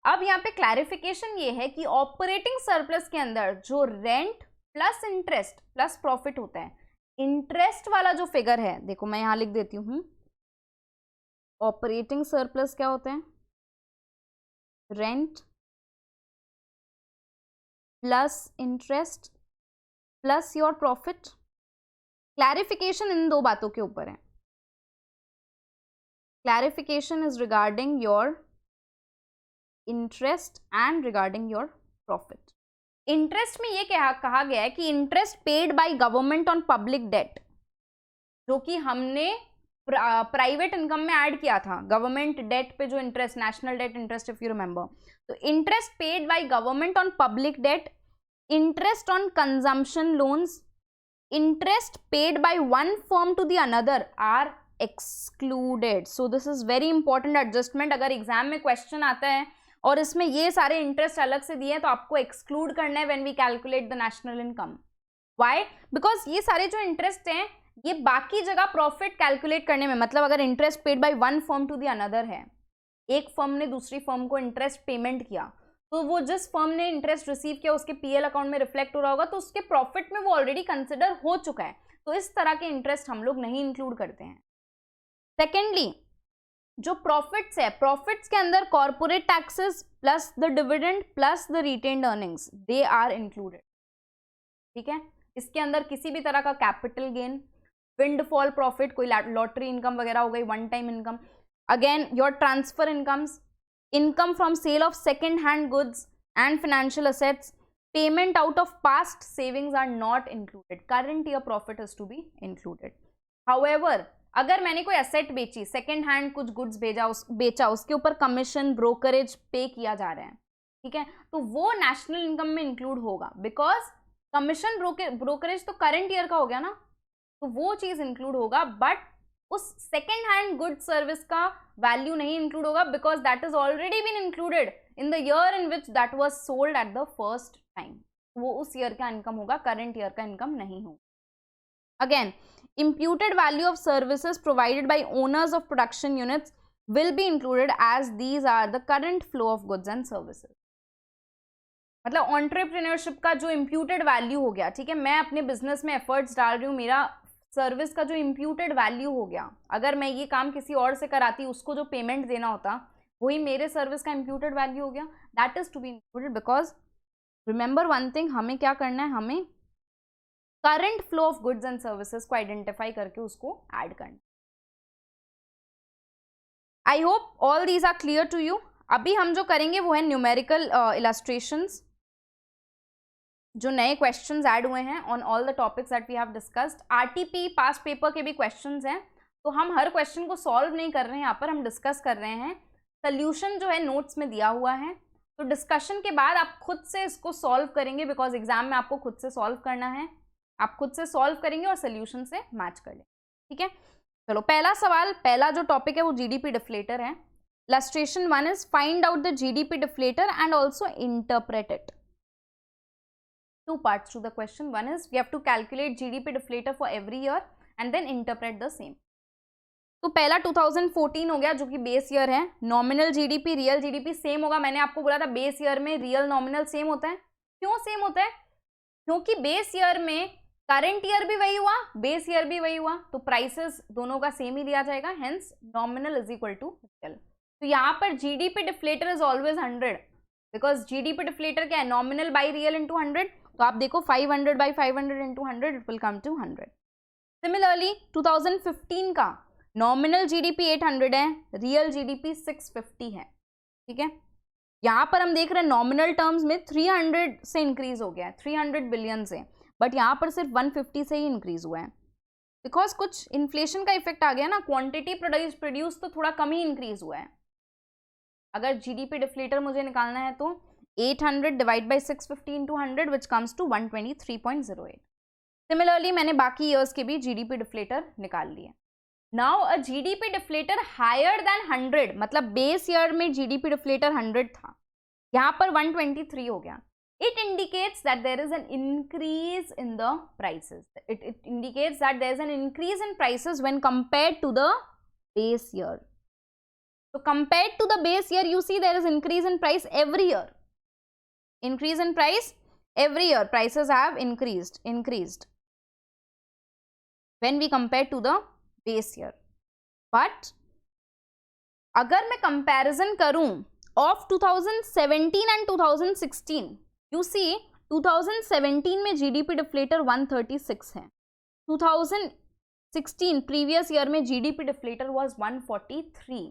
अब यहाँ पे क्लैरिफिकेशन ये है कि ऑपरेटिंग सरप्लस के अंदर जो rent plus interest plus profit होता है, इंटरेस्ट वाला जो फिगर है, देखो मैं यहां लिख देती हूं, ऑपरेटिंग सरप्लस क्या होता है? Rent plus interest plus your profit. Clarification इन दो बातों के ऊपर है. Clarification is regarding your interest and regarding your profit. Interest में ये कहा गया है कि interest paid by government on public debt, जो कि हमने प्राइवेट इनकम में ऐड किया था. गवर्नमेंट डेट पे जो interest, national debt interest if you remember, तो interest paid by government on public debt, interest on consumption loans, interest paid by one firm to the another are excluded. So this is very important adjustment. अगर एग्जाम में क्वेश्चन आता है और इसमें ये सारे इंटरेस्ट अलग से दिए हैं तो आपको एक्सक्लूड करना है when we calculate the national income. Why? Because ये सारे जो इंटरेस्ट हैं ये बाकी जगह प्रॉफिट कैलकुलेट करने में, मतलब अगर interest paid by one firm to the another है, एक फर्म ने दूसरी फर्म को इंटरेस्ट पेमेंट किया, तो वो जिस फर्म ने इंटरेस्ट रिसीव किया उसके पीएल अकाउंट में रिफ्लेक्ट हो रहा होगा, तो उसके प्रॉफिट में वो ऑलरेडी कंसिडर हो चुका है. तो इस तरह के इंटरेस्ट हम लोग नहीं इंक्लूड करते हैं. सेकेंडली, जो प्रॉफिट्स है, प्रॉफिट्स के अंदर corporate taxes plus the dividend plus the retained earnings, they are included. ठीक है, इसके अंदर किसी भी तरह का कैपिटल गेन, विंडफॉल प्रॉफिट, कोई लॉटरी इनकम वगैरह हो गई, one time income, again your transfer incomes, income from sale of second hand goods and financial assets, payment out of past savings are not included. Current year profit is to be included. However अगर मैंने कोई एसेट बेची, सेकेंड हैंड कुछ गुड्स बेचा, उसके ऊपर कमीशन ब्रोकरेज पे किया जा रहा है, ठीक है, तो वो नेशनल इनकम में इंक्लूड होगा. बिकॉज कमीशन ब्रोकरेज तो करंट ईयर का हो गया ना, तो वो चीज इंक्लूड होगा. बट उस सेकेंड हैंड गुड सर्विस का वैल्यू नहीं इंक्लूड होगा, because that is already been included in the year in which that was sold at the first time. वो उस ईयर का इनकम होगा, करंट ईयर का इनकम नहीं होगा. Again, imputed value of services provided by owners of production units will be included as these are the current flow of goods and services. मतलब एंटरप्रेन्योरशिप का जो imputed value हो गया, ठीक है, मैं अपने बिजनेस में एफर्ट्स डाल रही हूँ, मेरा सर्विस का जो imputed value हो गया, अगर मैं ये काम किसी और से कराती, उसको जो पेमेंट देना होता वही मेरे सर्विस का imputed value हो गया. That is to be included. Because remember one thing, हमें क्या करना है, हमें current flow of goods and services को आइडेंटिफाई करके उसको ऐड करना. I hope all these are clear to you. अभी हम जो करेंगे वो है न्यूमेरिकल इलस्ट्रेशंस. जो नए क्वेश्चंस ऐड हुए हैं on all the topics that we have discussed. RTP past paper के भी क्वेश्चंस हैं, तो हम हर क्वेश्चन को सॉल्व नहीं कर रहे हैं, यहाँ पर हम डिस्कस कर रहे हैं. सोल्यूशन जो है नोट्स में दिया हुआ है, तो डिस्कशन के बाद आप खुद से इसको सॉल्व करेंगे, बिकॉज एग्जाम में आपको खुद से सॉल्व करना है. आप खुद से सॉल्व करेंगे और सोल्यूशन से मैच कर लेंगे. ठीक है, चलो पहला सवाल, पहला जो टॉपिक है वो जीडीपी डिफ्लेटर है. Illustration 1 is find out the GDP deflator and also interpret it. Two parts to the question. One is we have to calculate GDP deflator for every year and then interpret the same. तो पहला 2014 हो गया जो कि बेस ईयर है। Nominal GDP real GDP same होगा, मैंने आपको बोला था बेस ईयर में रियल नॉमिनल सेम होता है। क्यों सेम होता है? क्योंकि बेस ईयर में करंट ईयर भी वही हुआ, बेस ईयर भी वही हुआ, तो प्राइसेस दोनों का सेम ही लिया जाएगा, hence nominal is equal to real. तो यहाँ पर GDP deflator is always 100, because GDP deflator क्या है, नॉमिनल बाई रियल इंटू 100। तो आप देखो 500 by 500 into 100 it will come to 100। Similarly 2015 का नॉमिनल जीडीपी 800 है, रियल जीडीपी 650 है, ठीक है। यहाँ पर हम देख रहे हैं नॉमिनल टर्म्स में 300 से इंक्रीज हो गया है, 300 बिलियन से, बट यहाँ पर सिर्फ 150 से ही इंक्रीज हुआ है, बिकॉज कुछ इन्फ्लेशन का इफेक्ट आ गया ना, क्वांटिटी प्रोड्यूस तो थोड़ा कम ही इंक्रीज हुआ है। अगर जीडीपी डिफ्लेटर मुझे निकालना है तो 800 divide by 650 into 100 which comes to 123.08। Similarly मैंने बाकी ईयर्स के भी जीडीपी डिफ्लेटर निकाल लिए। Now a GDP deflator higher than 100, मतलब बेस ईयर में जीडीपी डिफ्लेटर 100 था, यहाँ पर 123 हो गया। It indicates that there is an increase in the prices. It indicates that there is an increase in prices when compared to the base year. So compared to the base year, you see there is increase in price every year. Increase in price every year. Prices have increased when we compare to the base year. But अगर मैं comparison करूँ of 2017 and 2016, you see 2017 में जीडीपी डिफ्लेटर 136 है, 2016 प्रीवियस ईयर में GDP deflator was 143,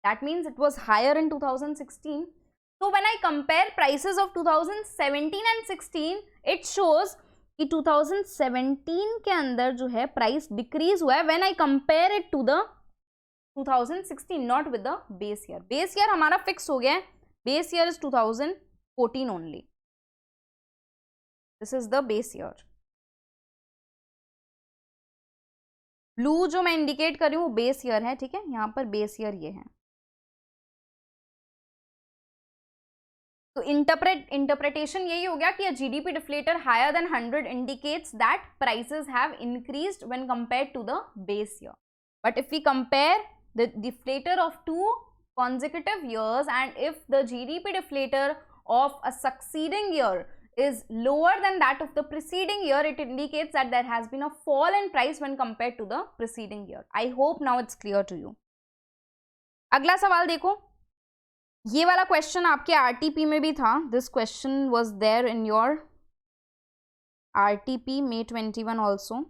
that means it was higher in 2016. So when I compare prices of 2017 and 16, it shows कि 2017 के अंदर जो है प्राइस डिक्रीज हुआ है when I compare it to the 2016, not with the base year. Base year हमारा फिक्स हो गया है, base year is 2014 only. This is the base year. Blue जो मैं इंडिकेट कर रही हूँ वो बेस ईयर है, ठीक है, यहाँ पर बेस ईयर ये है. तो इंटरप्रिटेशन यही हो गया कि GDP deflator higher than 100 indicates that prices have increased when compared to the base year. But if we compare the deflator of 2 consecutive years and if the GDP deflator of a succeeding year is lower than that of the preceding year, it indicates that there has been a fall in price when compared to the preceding year. I hope now it's clear to you. अगला सवाल देखो, ये वाला क्वेश्चन आपके आरटीपी में भी था. This question was there in your RTP May 21 also.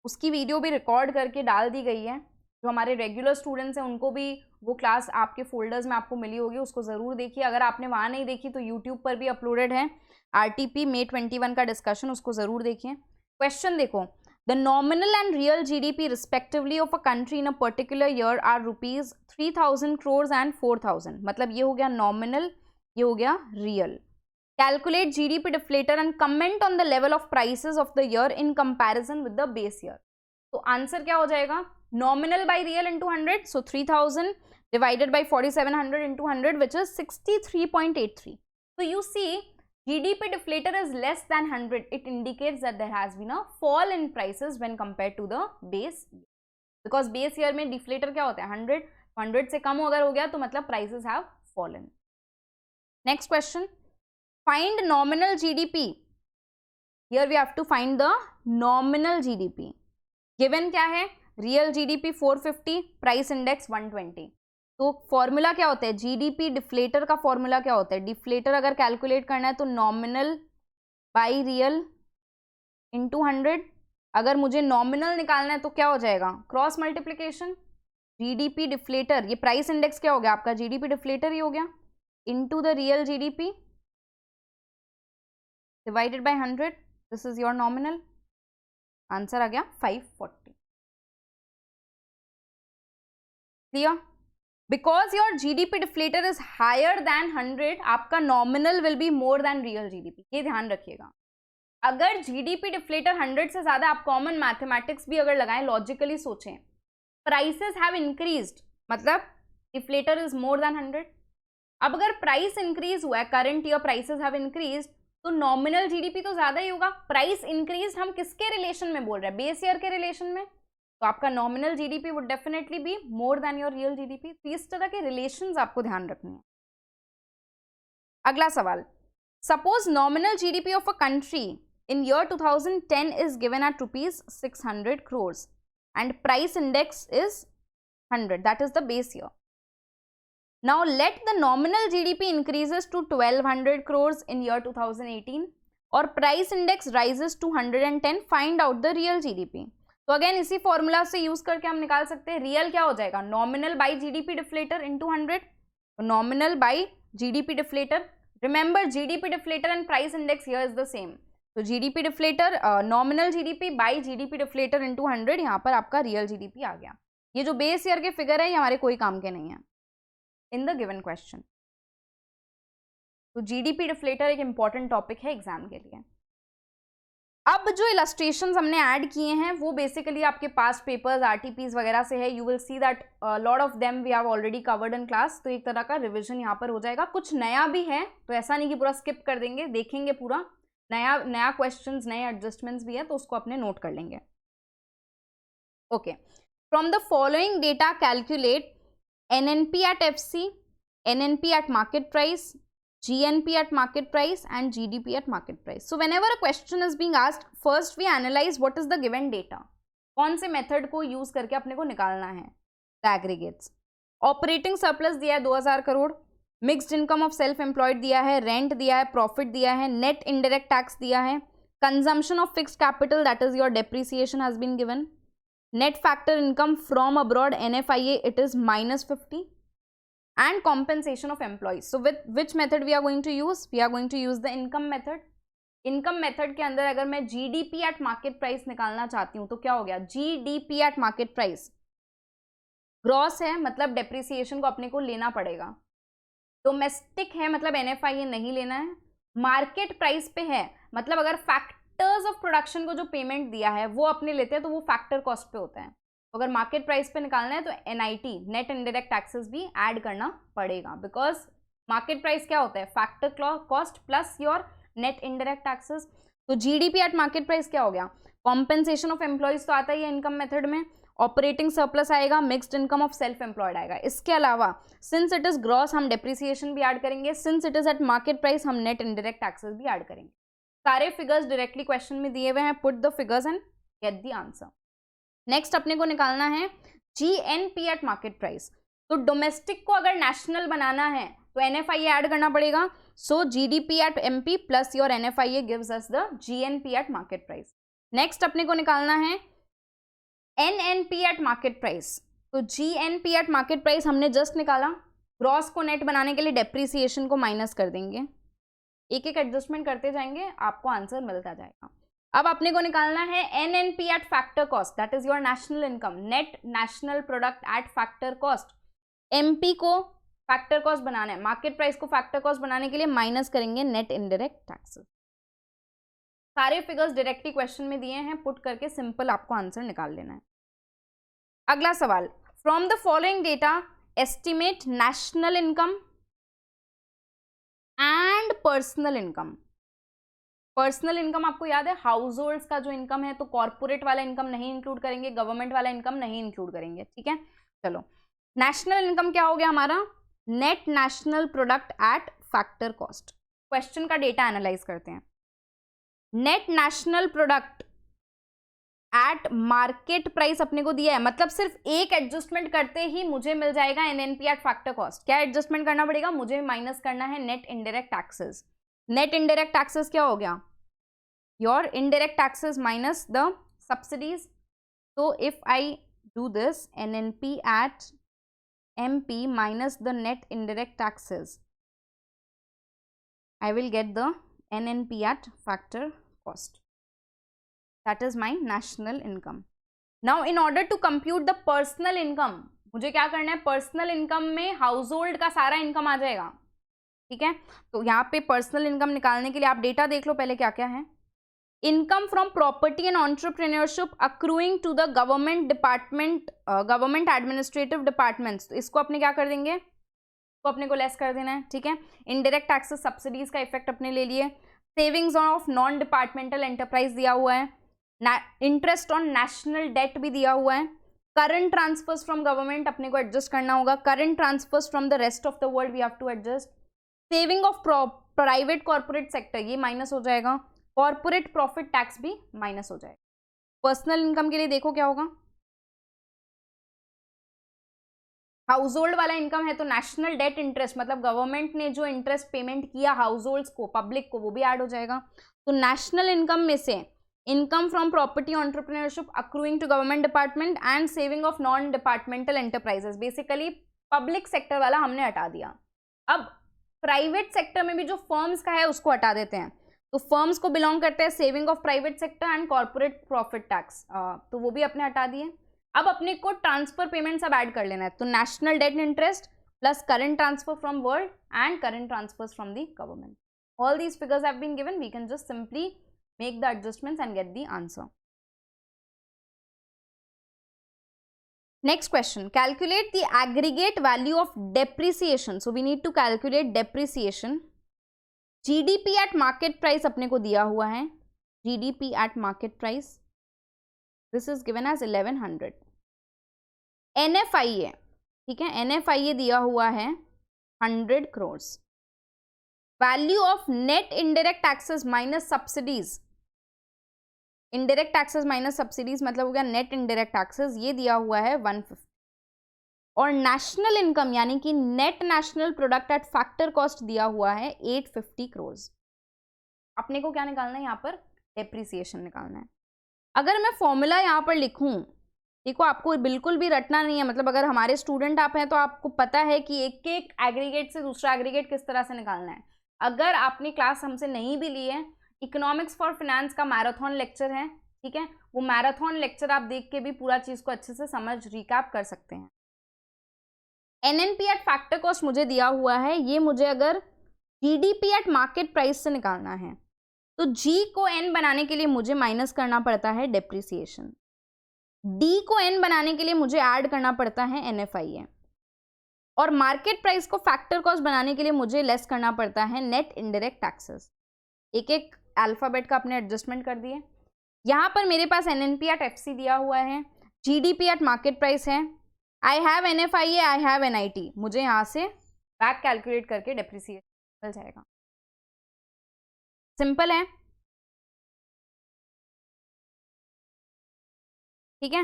उसकी वीडियो भी रिकॉर्ड करके डाल दी गई है. जो हमारे रेगुलर स्टूडेंट्स हैं उनको भी वो क्लास आपके फोल्डर्स में आपको मिली होगी, उसको ज़रूर देखिए. अगर आपने वहाँ नहीं देखी तो यूट्यूब पर भी अपलोडेड है आरटीपी May 21 का डिस्कशन, उसको ज़रूर देखिए. क्वेश्चन देखो, the nominal and real GDP respectively of a country in a particular year are ₹3,000 crores and 4,000. मतलब ये हो गया नॉमिनल, ये हो गया real. Calculate GDP deflator and comment on the level of prices of the year in comparison with the base year. तो आंसर क्या हो जाएगा, nominal by real into 100, so 3000 divided by 4700 into 100, which is 63.83. So you see GDP deflator is less than 100. It indicates that there has been a fall in prices when compared to the base year, because base year में deflator क्या होता है 100. 100 से कम अगर हो गया तो मतलब prices have fallen. Next question, find nominal GDP. Here we have to find the nominal GDP. Given क्या है, रियल जीडीपी 450, प्राइस इंडेक्स 120. तो फॉर्मूला क्या होता है, जीडीपी डिफ्लेटर का फॉर्मूला क्या होता है, डिफ्लेटर अगर कैलकुलेट करना है तो नॉमिनल बाई रियल इंटू 100. अगर मुझे नॉमिनल निकालना है तो क्या हो जाएगा, क्रॉस मल्टीप्लिकेशन. जीडीपी डिफ्लेटर, ये प्राइस इंडेक्स क्या हो गया आपका, जीडीपी डिफ्लेटर ही हो गया, into the real GDP divided by 100. This is your nominal. Answer आ गया 540. Clear? Because your GDP deflator is higher than 100, आपका nominal will be more than real GDP. ये ध्यान रखिएगा. अगर GDP deflator 100 से ज़्यादा, आप common mathematics भी अगर लगाएं, logically सोचें, prices have increased, मतलब deflator is more than 100. अब अगर price increase हुआ है, current year prices have increased, तो nominal GDP तो ज़्यादा ही होगा. price increased हम किसके relation में बोल रहे हैं, base year के relation में. तो आपका nominal GDP would definitely be more than your real GDP. तो इस तरह के रिलेशंस आपको ध्यान रखने हैं। अगला सवाल, suppose nominal GDP of a country in year 2010 is given at rupees 600 crores and price index is 100, that is the base year. Now let the nominal GDP increases to 1200 crores in year 2018 or price index rises to 110, find out the real GDP. तो अगेन इसी फॉर्मूला से यूज करके हम निकाल सकते हैं रियल क्या हो जाएगा, nominal by GDP deflator into 100, nominal by GDP deflator, remember GDP deflator and price index here is the same, तो GDP deflator nominal GDP by GDP deflator into 100, यहाँ पर आपका रियल जीडीपी आ गया। ये जो बेस ईयर के फिगर है ये हमारे कोई काम के नहीं है इन द गिवन क्वेश्चन। तो जीडीपी डिफ्लेटर एक इंपॉर्टेंट टॉपिक है एग्जाम के लिए। अब जो इलस्ट्रेशंस हमने ऐड किए हैं वो बेसिकली आपके पास पेपर्स आरटीपीज वगैरह से है। You will see that lot of them we have already covered in class. तो एक तरह का रिविजन यहाँ पर हो जाएगा। कुछ नया भी है तो ऐसा नहीं कि पूरा स्किप कर देंगे, देखेंगे पूरा, नया क्वेश्चंस नए एडजस्टमेंट्स भी है तो उसको अपने नोट कर लेंगे। Okay, from the following data calculate NNP at FC, NNP at market price, GNP at market price and GDP at market price. So whenever a question is being asked, first we analyze what is the given data. कौन से मेथड को यूज करके अपने को निकालना है the aggregates. ऑपरेटिंग सरप्लस दिया है 2000 crore, mixed income of self employed दिया है, रेंट दिया है, प्रॉफिट दिया है, नेट इनडायरेक्ट टैक्स दिया है, consumption of fixed capital that is your depreciation has been given, net factor income from abroad NFIA it is -50, and compensation of employees. So with which method we are going to use? We are going to use the income method. income method के अंदर अगर मैं GDP at market price निकालना चाहती हूँ तो क्या हो गया, GDP at market price gross है मतलब डेप्रिसिएशन को अपने को लेना पड़ेगा, डोमेस्टिक है मतलब NFIA नहीं लेना है, मार्केट प्राइस पे है मतलब अगर फैक्टर्स ऑफ प्रोडक्शन को जो पेमेंट दिया है वो अपने लेते हैं तो वो फैक्टर कॉस्ट पे होता है। अगर मार्केट प्राइस पे निकालना है तो NIT नेट इनडायरेक्ट टैक्सेस भी ऐड करना पड़ेगा, बिकॉज मार्केट प्राइस क्या होता है, factor cost plus your net indirect taxes. तो GDP एट मार्केट प्राइस क्या हो गया, कॉम्पेंसेशन ऑफ एम्प्लॉयज तो आता ही है इनकम मेथड में, ऑपरेटिंग सरप्लस आएगा, mixed income of self employed आएगा। इसके अलावा सिंस इट इज ग्रॉस हम डेप्रिसिएशन भी ऐड करेंगे, since it is eight market price हम नेट इनडायरेक्ट टैक्सेस भी ऐड करेंगे। सारे फिगर्स डायरेक्टली क्वेश्चन में दिए हुए हैं, put the figures and get the answer. Next अपने को निकालना है GNP एट मार्केट प्राइस। तो डोमेस्टिक को अगर नेशनल बनाना है तो NFIA ऐड करना पड़ेगा। So GDP at MP plus your NFIA gives us the GNP at market price. Next अपने को निकालना है NNP एट मार्केट प्राइस। तो GNP एट मार्केट प्राइस हमने जस्ट निकाला, ग्रॉस को नेट बनाने के लिए डेप्रिसिएशन को माइनस कर देंगे, एक एक एडजस्टमेंट करते जाएंगे, आपको आंसर मिलता जाएगा। अब अपने को निकालना है NNP at factor cost that is your national income, net national product at factor cost. MP को फैक्टर कॉस्ट बनाना है, मार्केट प्राइस को फैक्टर कॉस्ट बनाने के लिए माइनस करेंगे नेट इनडायरेक्ट टैक्सेस। सारे फिगर्स डायरेक्टली क्वेश्चन में दिए हैं, पुट करके सिंपल आपको आंसर निकाल लेना है। अगला सवाल, from the following data estimate national income and personal income. Personal income आपको याद है हाउस होल्ड्स का जो इनकम है, तो कॉर्पोरेट वाला इनकम नहीं इंक्लूड करेंगे, गवर्नमेंट वाला इनकम नहीं इंक्लूड करेंगे, ठीक है। चलो, नेशनल इनकम क्या हो गया हमारा, net national product at factor cost. Question का डेटा एनालाइज करते हैं। Net national product at market price अपने को दिया है, मतलब सिर्फ एक एडजस्टमेंट करते ही मुझे मिल जाएगा NNP एट फैक्टर कॉस्ट। क्या एडजस्टमेंट करना पड़ेगा, मुझे माइनस करना है net indirect taxes. Net indirect taxes क्या हो गया, your indirect taxes minus the subsidies. तो if I do this NNP at MP minus the net indirect taxes, I will get the NNP at factor cost. That is my national income. Now in order to compute the personal income, मुझे क्या करना है, पर्सनल इनकम में हाउस होल्ड का सारा इनकम आ जाएगा, ठीक है। तो यहाँ पे पर्सनल इनकम निकालने के लिए आप डेटा देख लो पहले क्या क्या है। Income from property and entrepreneurship accruing to the government department, government administrative departments, तो इसको अपने क्या कर देंगे, तो अपने को लेस कर देना है, ठीक है। इनडायरेक्ट टैक्सेस सब्सिडीज का इफेक्ट अपने ले लिए। Savings of non departmental enterprise दिया हुआ है, इंटरेस्ट ऑन नेशनल डेट भी दिया हुआ है, करंट ट्रांसफर्स फ्रॉम गवर्नमेंट अपने को एडजस्ट करना होगा, current transfers from the rest of the world we have to adjust, saving of private corporate sector ये माइनस हो जाएगा, कॉर्पोरेट प्रॉफिट टैक्स भी माइनस हो जाएगा। पर्सनल इनकम के लिए देखो क्या होगा, हाउस होल्ड वाला इनकम है तो नेशनल डेट इंटरेस्ट मतलब गवर्नमेंट ने जो इंटरेस्ट पेमेंट किया हाउस होल्ड्स को, पब्लिक को, वो भी ऐड हो जाएगा। तो नेशनल इनकम में से income from property entrepreneurship accruing to government department and saving of non departmental enterprises, basically public sector वाला हमने हटा दिया। अब प्राइवेट सेक्टर में भी जो फर्म्स का है उसको हटा देते हैं, तो फर्म्स को बिलोंग करते हैं saving of private sector and corporate profit tax, तो वो भी अपने हटा दिए। अब अपने को ट्रांसफर पेमेंट सब ऐड कर लेना है, तो national debt interest plus current transfer from world and current transfers from the government, all these figures have been given, we can just simply make the adjustments and get the answer. Next question, calculate the aggregate value of depreciation. So we need to calculate depreciation. GDP at market price अपने को दिया हुआ है, GDP at market price, this is given as 1100. NFIA, ठीक है, NFIA दिया हुआ है 100 crores. Value of net indirect taxes minus subsidies, indirect taxes minus subsidies मतलब हो गया नेट इनडायरेक्ट टैक्सेस, ये दिया हुआ है 150। और नेशनल इनकम यानी कि net national product at factor cost दिया हुआ है 850 करोर्स। अपने को क्या निकालना है, यहाँ पर डेप्रिसिएशन निकालना है। अगर मैं फॉर्मूला यहाँ पर लिखूँ, देखो आपको बिल्कुल भी रटना नहीं है, मतलब अगर हमारे स्टूडेंट आप हैं तो आपको पता है कि एक एक एग्रीगेट से दूसरा एग्रीगेट किस तरह से निकालना है। अगर आपने क्लास हमसे नहीं भी ली है, इकोनॉमिक्स फॉर फाइनेंस का मैराथन लेक्चर है, ठीक है, वो मैराथन लेक्चर आप देख के भी पूरा चीज को अच्छे से समझ रिकैप कर सकते हैं। एनएनपी एट फैक्टर कॉस्ट मुझे दिया हुआ है, ये मुझे अगर जीडीपी एट मार्केट प्राइस से निकालना है तो जी को एन बनाने के लिए मुझे माइनस करना पड़ता है डेप्रिसिएशन, डी को एन बनाने के लिए मुझे ऐड करना पड़ता है एनएफआईए, और मार्केट प्राइस को फैक्टर कॉस्ट बनाने के लिए मुझे लेस करना पड़ता है नेट इनडायरेक्ट टैक्सेस। एक एक अल्फाबेट का अपने एडजस्टमेंट कर दिए। यहाँ पर मेरे पास एनएनपी एट एफसी दिया हुआ है, जीडीपी एट मार्केट प्राइस है, I have NFIA, I have NIT, मुझे यहाँ से बैक कैलकुलेट करके डेप्रिसिएशन मिल जाएगा। सिंपल है, ठीक है,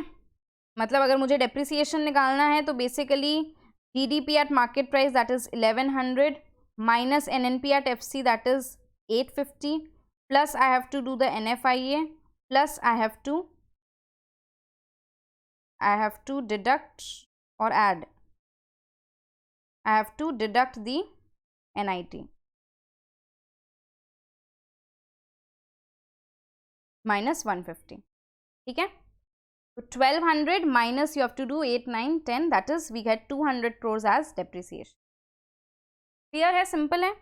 मतलब अगर मुझे डेप्रिसिएशन निकालना है तो basically GDP at market price that is 1100 minus NNP at FC that is 850 plus I have to do the NFIA plus I have to deduct or add, I have to deduct the NIT minus 150, ठीक है, तो 1200 minus you have to do 8, 9, 10, that is we get 200 crores as depreciation। Clear है, सिंपल है।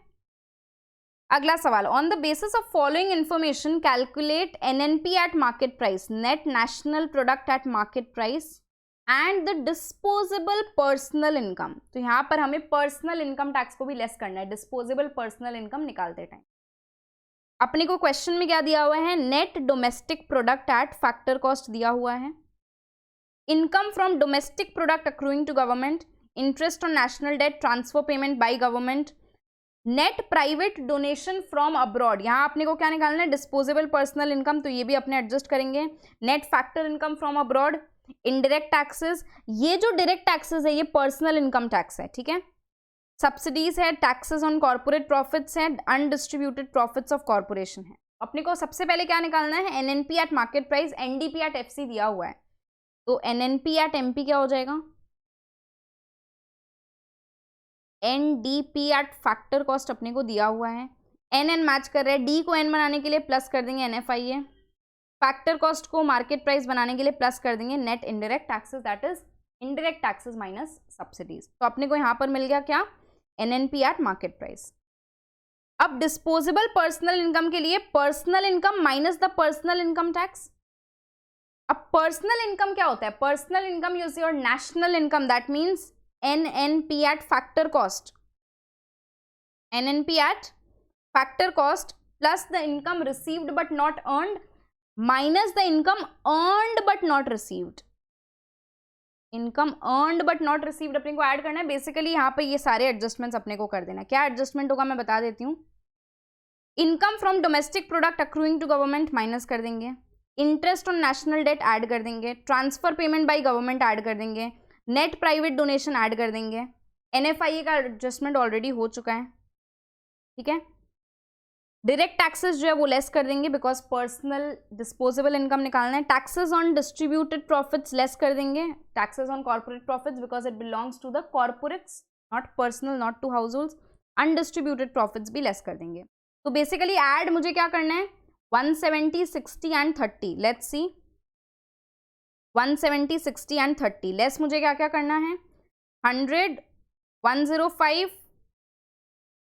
अगला सवाल, on the basis of following information calculate NNP at market price, net national product at market price and the disposable personal income. तो यहाँ पर हमें पर्सनल इनकम टैक्स को भी लेस करना है, डिस्पोजेबल पर्सनल इनकम निकालते टाइम। अपने को क्वेश्चन में क्या दिया हुआ है, net domestic product at factor cost दिया हुआ है, income from domestic product accruing to government, interest on national debt, transfer payment by government, net private donation from abroad. यहाँ अपने को क्या निकालना है, डिस्पोजेबल पर्सनल इनकम, तो ये भी अपने एडजस्ट करेंगे, net factor income from abroad, indirect taxes, ये जो डायरेक्ट टैक्सेस है ये पर्सनल इनकम टैक्स है, ठीक है, सब्सिडीज है, टैक्सेस ऑन कॉर्पोरेट प्रॉफिट्स है, अनडिस्ट्रीब्यूटेड प्रॉफिट्स ऑफ कॉर्पोरेशन है। अपने को सबसे पहले क्या निकालना है, NNP at market price, NDP at FC दिया हुआ है, तो एनएनपी एट एमपी क्या हो जाएगा, एनडीपी एट फैक्टर कॉस्ट अपने को दिया हुआ है, एन एन मैच कर रहे हैं, डी को एन बनाने के लिए प्लस कर देंगे एनएफआईए, फैक्टर कॉस्ट को मार्केट प्राइस बनाने के लिए प्लस कर देंगे net indirect taxes that is indirect taxes minus subsidies. तो अपने को यहाँ पर मिल गया क्या, एनएनपी एट मार्केट प्राइस। अब डिस्पोजेबल पर्सनल इनकम के लिए personal income minus the personal income tax. अब पर्सनल इनकम क्या होता है, personal income is your national income, that means NNP at factor cost, NNP at factor cost plus the income received but not earned minus the income earned but not received, income earned but not received अपने को ऐड करना है। बेसिकली यहाँ पे ये सारे एडजस्टमेंट्स अपने को कर देना है। क्या एडजस्टमेंट होगा मैं बता देती हूँ। Income from domestic product accruing to government minus कर देंगे, interest on national debt add कर देंगे, transfer payment by government add कर देंगे, नेट प्राइवेट डोनेशन ऐड कर देंगे। NFIA का एडजस्टमेंट ऑलरेडी हो चुका है, ठीक है। डायरेक्ट टैक्सेस जो है वो लेस कर देंगे बिकॉज पर्सनल डिस्पोजेबल इनकम निकालना है। Taxes on distributed profits less कर देंगे, taxes on corporate profits because it belongs to the corporates not personal, not to households. Undistributed profits भी लेस कर देंगे। तो बेसिकली ऐड मुझे क्या करना है 170, 60 and 30। Let's see 170, 60 and 30 less मुझे क्या क्या करना है 100, 105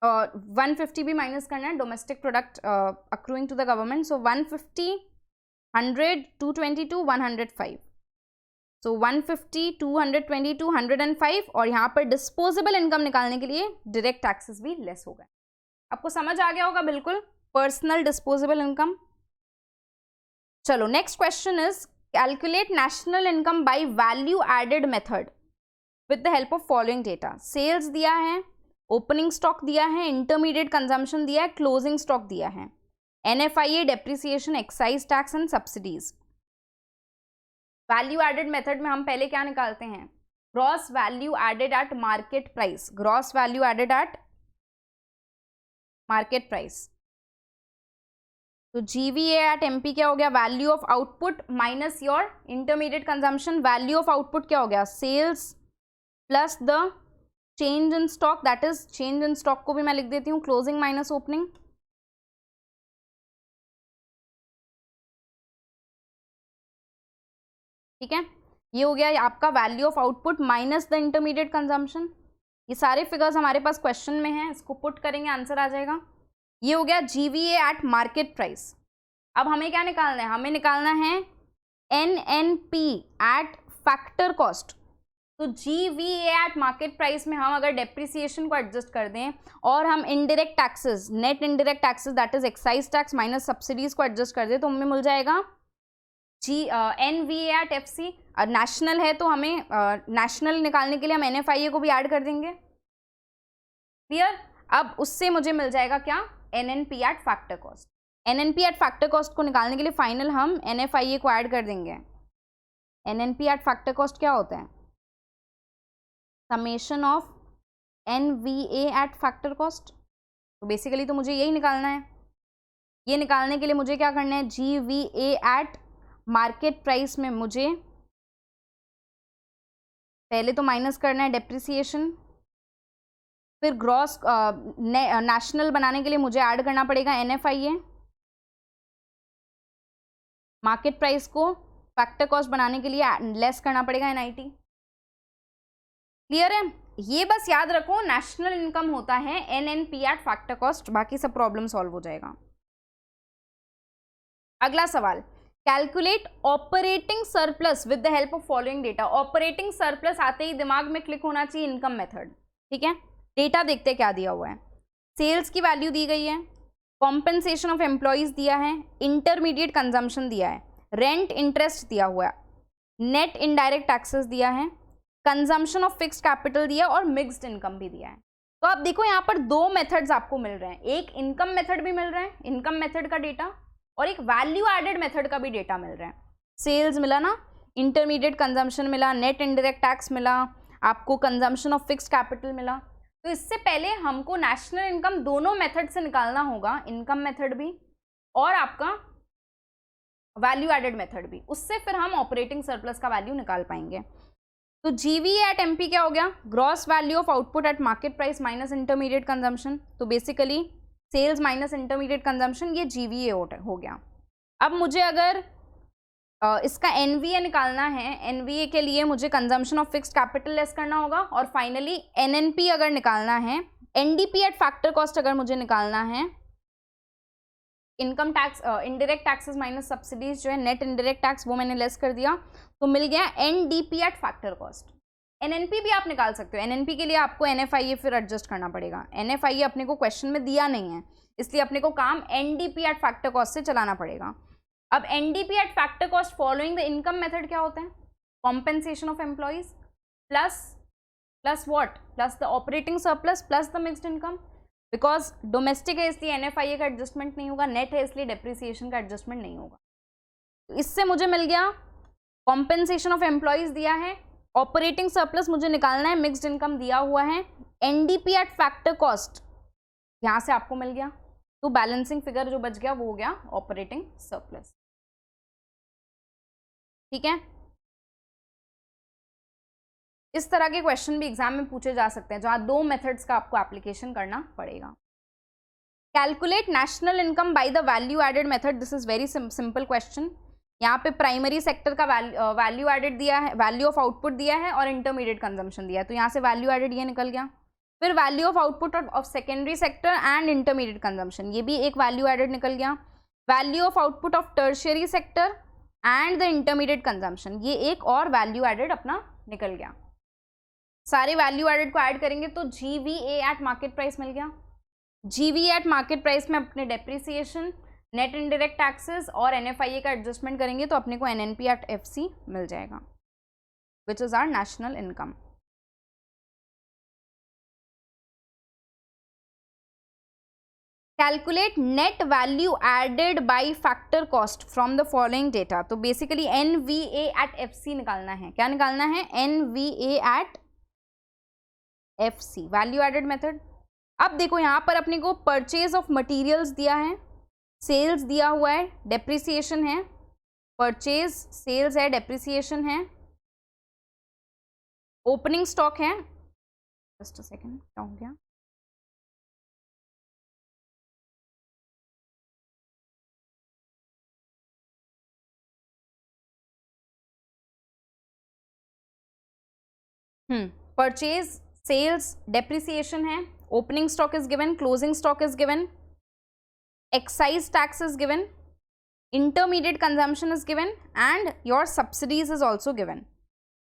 और 150 भी माइनस करना है domestic product accruing to the government. So 150, 100, 222, 105। So 150, 222, 105 और यहाँ पर डिस्पोजेबल इनकम निकालने के लिए डायरेक्ट टैक्सेस भी लेस हो गए। आपको समझ आ गया होगा बिल्कुल, पर्सनल डिस्पोजेबल इनकम। चलो next question is calculate national income by value added method with the help of following data. Sales दिया है, ओपनिंग स्टॉक दिया है, इंटरमीडिएट कंजम्पशन दिया है, क्लोजिंग स्टॉक दिया है, NFIA, depreciation, excise tax and subsidies. Value added method में हम पहले क्या निकालते हैं gross value added at market price, gross value added at market price. तो GVA एट MP क्या हो गया value of output minus your intermediate consumption. Value of output क्या हो गया sales plus the change in stock, that is change in stock को भी मैं लिख देती हूँ क्लोजिंग माइनस ओपनिंग। ठीक है, ये हो गया आपका value of output minus the intermediate consumption. ये सारे फिगर्स हमारे पास क्वेश्चन में हैं, इसको पुट करेंगे आंसर आ जाएगा। ये हो गया GVA एट मार्केट प्राइस। अब हमें क्या निकालना है हमें निकालना है NNP एट फैक्टर कॉस्ट। तो GVA एट मार्केट प्राइस में हम अगर डेप्रिसिएशन को एडजस्ट कर दें और हम indirect taxes, net indirect taxes that is excise tax minus subsidies को एडजस्ट कर दें तो हमें मिल जाएगा NVA एट FC। और नेशनल है तो हमें नेशनल निकालने के लिए हम NFIA को भी ऐड कर देंगे। क्लियर, अब उससे मुझे मिल जाएगा क्या NNP at factor cost. NNP at factor cost को निकालने के लिए फाइनल हम NFIA को ऐड कर देंगे। NNP एट फैक्टर कॉस्ट क्या होता है summation of NVA eight factor cost. तो बेसिकली तो मुझे यही निकालना है। ये निकालने के लिए मुझे क्या करना है GVA एट मार्केट प्राइस में मुझे पहले तो माइनस करना है डेप्रिसिएशन, फिर ग्रॉस नेशनल बनाने के लिए मुझे ऐड करना पड़ेगा NFIA। मार्केट प्राइस को फैक्टर कॉस्ट बनाने के लिए लेस करना पड़ेगा NIT। क्लियर है, ये बस याद रखो नेशनल इनकम होता है NNP एट फैक्टर कॉस्ट, बाकी सब प्रॉब्लम सॉल्व हो जाएगा। अगला सवाल calculate operating surplus with the help of following data. Operating surplus आते ही दिमाग में क्लिक होना चाहिए इनकम मेथड। ठीक है, डेटा देखते क्या दिया हुआ है। सेल्स की वैल्यू दी गई है, कॉम्पेंसेशन ऑफ एम्प्लॉयज दिया है, इंटरमीडिएट कंजम्पशन दिया है, रेंट इंटरेस्ट दिया हुआ है, नेट इनडायरेक्ट टैक्सेस दिया है, कंजम्पशन ऑफ फिक्स्ड कैपिटल दिया और मिक्स्ड इनकम भी दिया है। तो आप देखो यहाँ पर दो मेथड्स आपको मिल रहे हैं, एक इनकम मेथड भी मिल रहा है, इनकम मेथड का डेटा, और एक वैल्यू एडेड मेथड का भी डेटा मिल रहा है। सेल्स मिला ना, इंटरमीडिएट कंजम्पशन मिला, नेट इनडायरेक्ट टैक्स मिला, आपको कंजम्पशन ऑफ फिक्स्ड कैपिटल मिला। तो इससे पहले हमको नेशनल इनकम दोनों मेथड से निकालना होगा, इनकम मेथड भी और आपका वैल्यू एडेड मेथड भी, उससे फिर हम ऑपरेटिंग सरप्लस का वैल्यू निकाल पाएंगे। तो GVA एट MP क्या हो गया gross value of output at market price minus intermediate consumption. तो basically sales minus intermediate consumption, ये GVA हो गया। अब मुझे अगर इसका NVA निकालना है, NVA के लिए मुझे consumption of fixed capital less करना होगा, और फाइनली NNP अगर निकालना है, NDP एट फैक्टर कॉस्ट अगर मुझे निकालना है, income tax indirect taxes minus subsidies जो है नेट इनडायरेक्ट टैक्स वो मैंने लेस कर दिया, तो मिल गया NDP eight factor cost. NNP भी आप निकाल सकते हो, NNP के लिए आपको NFIA फिर एडजस्ट करना पड़ेगा। NFIA अपने को क्वेश्चन में दिया नहीं है, इसलिए अपने को काम NDP एट फैक्टर कॉस्ट से चलाना पड़ेगा। अब NDP at factor cost following the income method क्या होते हैं? Compensation of employees plus what, plus the operating surplus plus the mixed income. Because domestic है इसलिए एनएफआईए का एडजस्टमेंट नहीं होगा, नेट है इसलिए डेप्रिसिएशन का एडजस्टमेंट नहीं होगा। तो इससे मुझे मिल गया कॉम्पेंसेशन ऑफ एम्प्लॉइज दिया है, ऑपरेटिंग सरप्लस मुझे निकालना है, मिक्स्ड इनकम दिया हुआ है, एनडीपी एट फैक्टर कॉस्ट यहां से आपको मिल गया। तो बैलेंसिंग फिगर जो बच गया वो हो गया ऑपरेटिंग सरप्लस। ठीक है, इस तरह के क्वेश्चन भी एग्जाम में पूछे जा सकते हैं जहां दो मेथड्स का आपको एप्लीकेशन करना पड़ेगा। Calculate national income by the value added method, this is very simple question. यहाँ पे प्राइमरी सेक्टर का वैल्यू एडेड दिया है, वैल्यू ऑफ आउटपुट दिया है और इंटरमीडिएट कंजम्पशन दिया है, तो यहाँ से वैल्यू एडेड ये निकल गया। फिर value of output of secondary sector and intermediate consumption, ये भी एक वैल्यू एडेड निकल गया। Value of output of tertiary sector and the intermediate consumption, ये एक और वैल्यू एडेड अपना निकल गया। सारे वैल्यू एडेड को ऐड करेंगे तो जीवीए एट मार्केट प्राइस मिल गया। जीवीए एट मार्केट प्राइस में अपने डेप्रिसिएशन, नेट इनडायरेक्ट टैक्सेस और एनएफआईए का एडजस्टमेंट करेंगे तो अपने को एनएनपी एट एफसी मिल जाएगा, which is our national income. Calculate net value added by factor cost from the following data. तो बेसिकली एनवीए एट एफसी निकालना है। क्या निकालना है? NVA at FC, value added method. अब देखो यहाँ पर अपने को परचेज ऑफ मटेरियल्स दिया है, सेल्स दिया हुआ है, डेप्रिसिएशन है, परचेज सेल्स है, डेप्रिसिएशन है, ओपनिंग स्टॉक है। जस्ट अ सेकेंड, क्या हो गया? परचेज, सेल्स, डेप्रिसिएशन है, opening stock is given, closing stock is given, excise tax is given, intermediate consumption is given and your subsidies is also given.